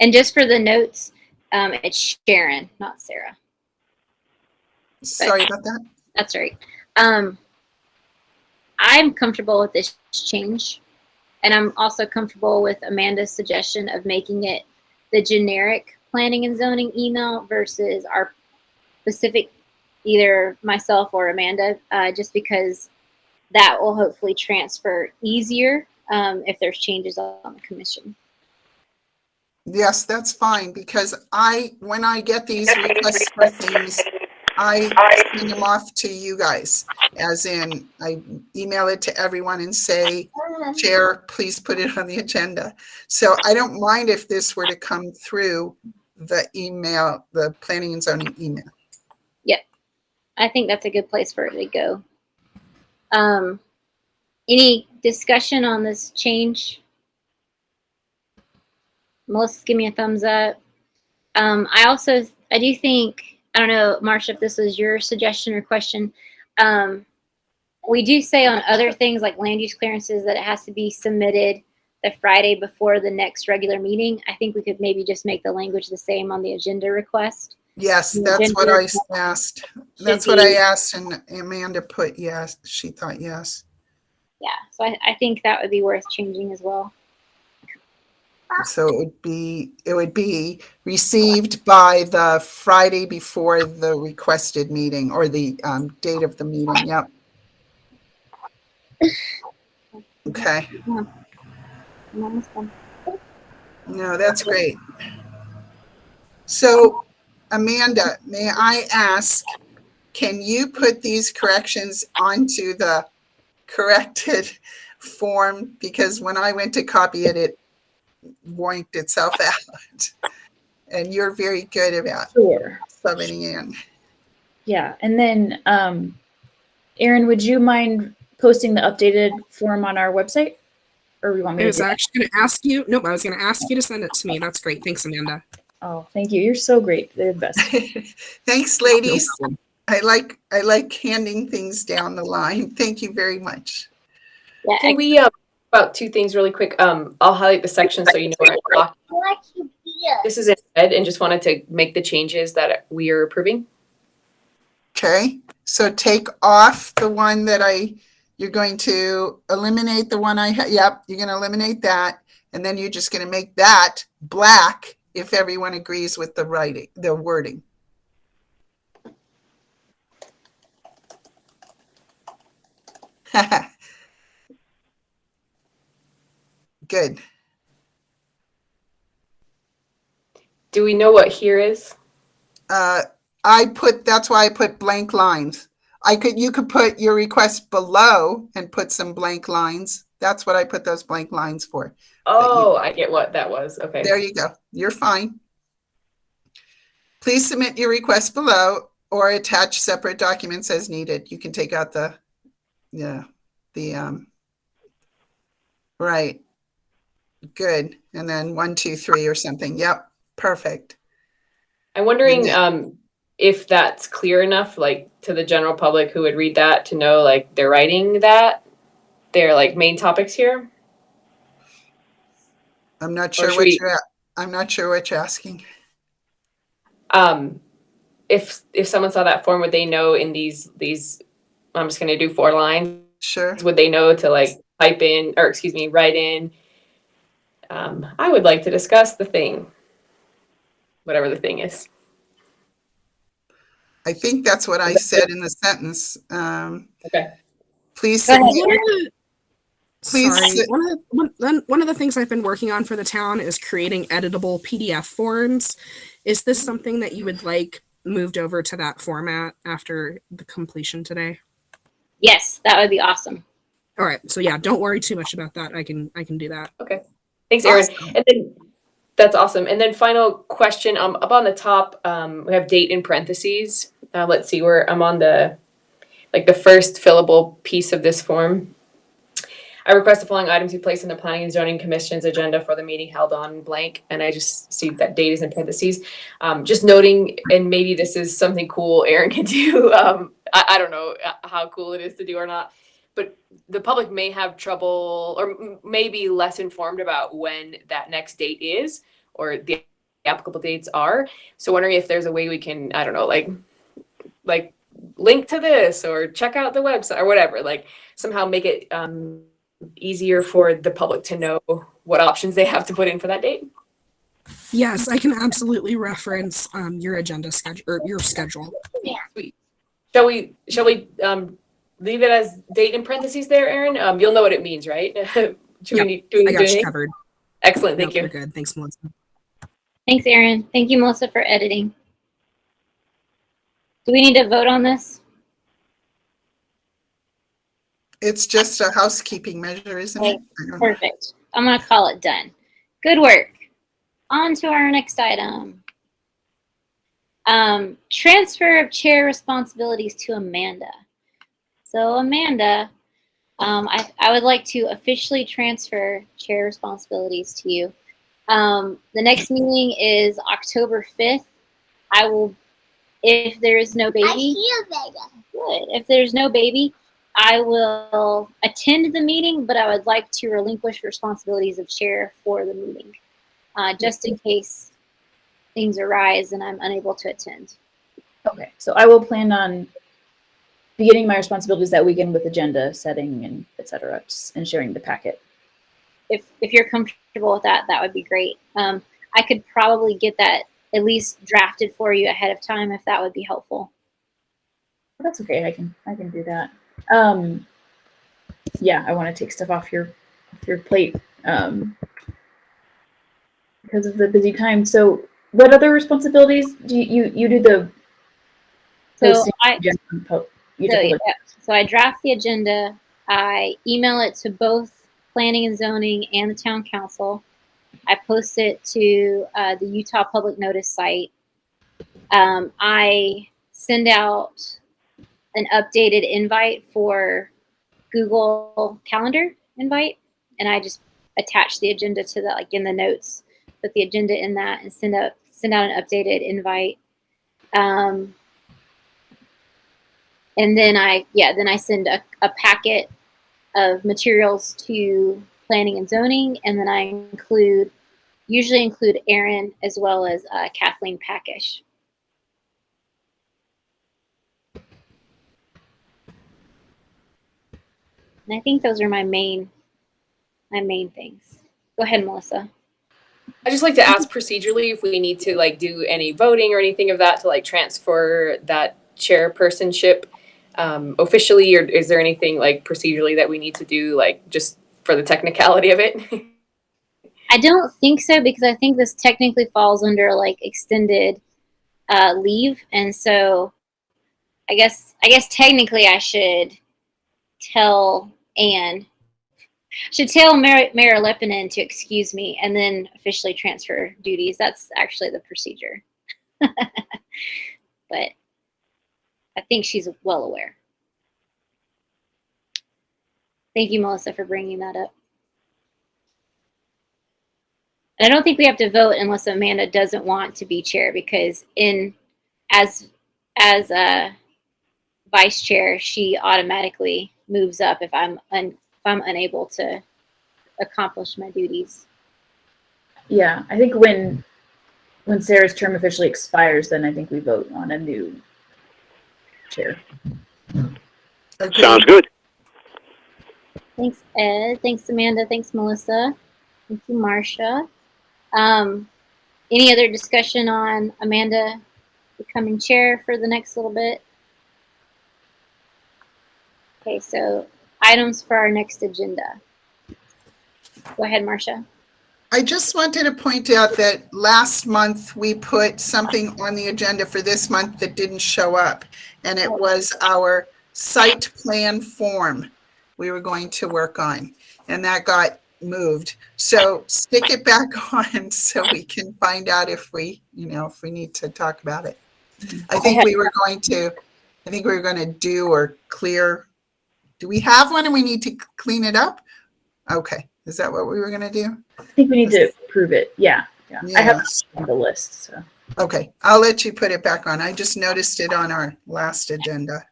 And just for the notes, it's Sharon, not Sarah. Sorry about that. That's right. I'm comfortable with this change. And I'm also comfortable with Amanda's suggestion of making it the generic planning and zoning email versus our specific, either myself or Amanda, just because that will hopefully transfer easier if there's changes on the commission. Yes, that's fine, because when I get these requests for things, I send them off to you guys, as in I email it to everyone and say, Chair, please put it on the agenda. So I don't mind if this were to come through the email, the planning and zoning email. Yep. I think that's a good place for it to go. Any discussion on this change? Melissa, give me a thumbs up. I do think, I don't know, Marsha, if this was your suggestion or question. We do say on other things like land use clearances that it has to be submitted the Friday before the next regular meeting. I think we could maybe just make the language the same on the agenda request. Yes, that's what I asked. That's what I asked, and Amanda put yes. She thought yes. Yeah, so I think that would be worth changing as well. So it would be received by the Friday before the requested meeting, or the date of the meeting. Yep. Okay. I'm almost done. No, that's great. So, Amanda, may I ask, can you put these corrections onto the corrected form? Because when I went to copy it, it woinked itself out. And you're very good about subbing in. Yeah, and then Erin, would you mind posting the updated form on our website? Or we want me I to was do that? actually going to ask you. Nope, I was going to ask you to send it to me. That's great. Thanks, Amanda. Oh, thank you. You're so great. They're the best. Thanks, ladies. I like handing things down the line. Thank you very much. Yeah, Can we about two things really quick? I'll highlight the section so you know where I'm talking. This is in red, and just wanted to make the changes that we are approving. Okay, so take off the one that you're going to eliminate the one yep, you're going to eliminate that, and then you're just going to make that black if everyone agrees with the wording. Good. Do we know what here is? That's why I put blank lines. You could put your request below and put some blank lines. That's what I put those blank lines for. Oh, I get what that was. Okay. There you go. You're fine. Please submit your request below or attach separate documents as needed. You can take out right. Good. And then 1, 2, 3 or something. Yep. Perfect. I'm wondering if that's clear enough, like to the general public who would read that, to know like they're writing that, they're like main topics here. I'm not sure I'm not sure what you're asking. If someone saw that form, would they know in these I'm just going to do 4 lines. Sure. Would they know to like write in, I would like to discuss the thing, whatever the thing is. I think that's what I said in the sentence. Okay. Please Sorry. submit. One of the things I've been working on for the town is creating editable PDF forms. Is this something that you would like moved over to that format after the completion today? Yes, that would be awesome. All right. So yeah, don't worry too much about that. I can do that. Okay. Thanks, Erin. Awesome. And then that's awesome. And then final question, up on the top, we have date in parentheses. Let's see where I'm on the first fillable piece of this form. I request the following items be placed on the Planning and Zoning Commission's agenda for the meeting held on blank. And I just see that date is in parentheses. Just noting, and maybe this is something cool Erin can do. I don't know how cool it is to do or not, but the public may have trouble or may be less informed about when that next date is or the applicable dates are. So wondering if there's a way we can, I don't know, like link to this or check out the website or whatever, like somehow make it easier for the public to know what options they have to put in for that date. Yes, I can absolutely reference your agenda schedule or your schedule. Sweet. Shall we leave it as date in parentheses there, Erin? You'll know what it means, right? Do we Yep, need, do we I need to got do you anything? covered. Excellent, thank Nope, you. you're good. Thanks, Melissa. Thanks, Erin. Thank you, Melissa, for editing. Do we need to vote on this? It's just a housekeeping measure, isn't it? I don't know. Perfect. I'm going to call it done. Good work. On to our next item. Transfer of chair responsibilities to Amanda. So Amanda, I would like to officially transfer chair responsibilities to you. The next meeting is October 5th. I will, if there is no baby. Good. If there's no baby, I will attend the meeting, but I would like to relinquish responsibilities of chair for the meeting, just in case things arise and I'm unable to attend. Okay, so I will plan on beginning my responsibilities that weekend with agenda setting and et cetera, and sharing the packet. If you're comfortable with that, that would be great. I could probably get that at least drafted for you ahead of time if that would be helpful. That's okay. I can do that. Yeah, I want to take stuff off your plate because of the busy time. So, what other responsibilities do you do? The So posting I agenda you so, do yeah, so I draft the agenda. I email it to both planning and zoning and the town council. I post it to the Utah Public Notice site. I send out an updated invite for Google Calendar invite, and I just attach the agenda to that, like in the notes, put the agenda in that, and send out an updated invite. And then I send a packet of materials to planning and zoning, and then I usually include Erin as well as Kathleen Packish. And I think those are my main things. Go ahead, Melissa. I'd just like to ask procedurally if we need to like do any voting or anything of that to like transfer that chairpersonship officially, or is there anything like procedurally that we need to do, like just for the technicality of it? I don't think so, because I think this technically falls under like extended leave, and so I guess technically I should tell Mayor Lepinen to excuse me and then officially transfer duties. That's actually the procedure. But I think she's well aware. Thank you, Melissa, for bringing that up. And I don't think we have to vote unless Amanda doesn't want to be chair, because as a vice chair, she automatically moves up if I'm unable to accomplish my duties. Yeah, I think when Sarah's term officially expires, then I think we vote on a new chair. Okay. Sounds good. Thanks, Ed. Thanks, Amanda. Thanks, Melissa. Thank you, Marcia. Any other discussion on Amanda becoming chair for the next little bit? Okay, so items for our next agenda. Go ahead, Marcia. I just wanted to point out that last month we put something on the agenda for this month that didn't show up, and it was our site plan form we were going to work on, and that got moved. So stick it back on so we can find out if we need to talk about it. I think we were going to do or clear. Do we have one and we need to clean it up? Okay. Is that what we were going to do? I think we need to approve it. Yeah. I have Yes. it on the list. So. Okay. I'll let you put it back on. I just noticed it on our last agenda.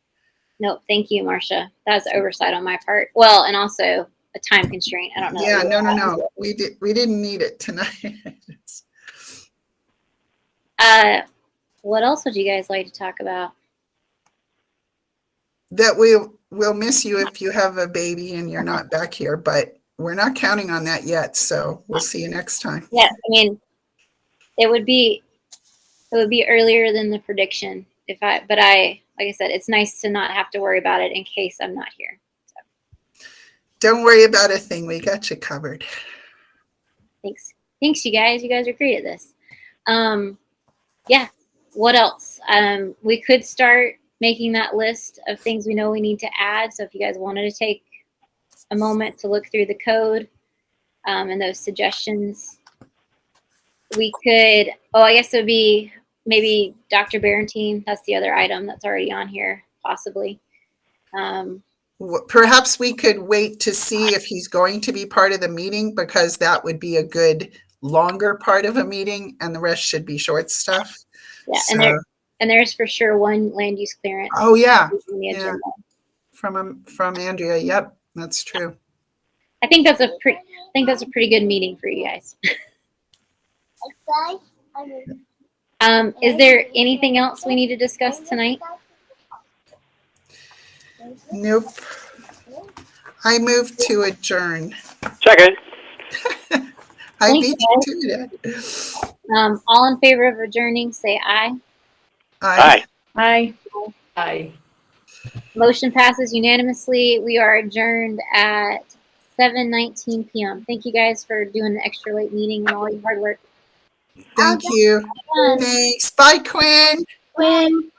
No, thank you, Marcia. That was oversight on my part. Well, and also a time constraint. I don't know. Yeah, no. We didn't need it tonight. What else would you guys like to talk about? That we'll miss you if you have a baby and you're not back here, but we're not counting on that yet. So we'll see you next time. Yeah, I mean, it would be earlier than the prediction but I like I said, it's nice to not have to worry about it in case I'm not here. Don't worry about a thing. We got you covered. Thanks. Thanks, you guys. You guys are great at this. Yeah. What else? We could start making that list of things we know we need to add. So if you guys wanted to take a moment to look through the code and those suggestions, we could, I guess it would be maybe Dr. Barentine. That's the other item that's already on here, possibly. Perhaps we could wait to see if he's going to be part of the meeting, because that would be a good longer part of a meeting, and the rest should be short stuff. Yeah, So, and there's for sure one land use clearance. oh yeah, On the agenda. from Andrea. Yep, that's true. I think that's a pretty good meeting for you guys. Is there anything else we need to discuss tonight? Nope. I move to adjourn. Second. I Thanks, beat you to that. All in favor of adjourning, say aye. Aye. Hi. Aye. Motion passes unanimously. We are adjourned at 7:19 p.m. Thank you guys for doing the extra late meeting and all your hard work. Thank you. Fun. Thanks. Bye, Quinn. Quinn.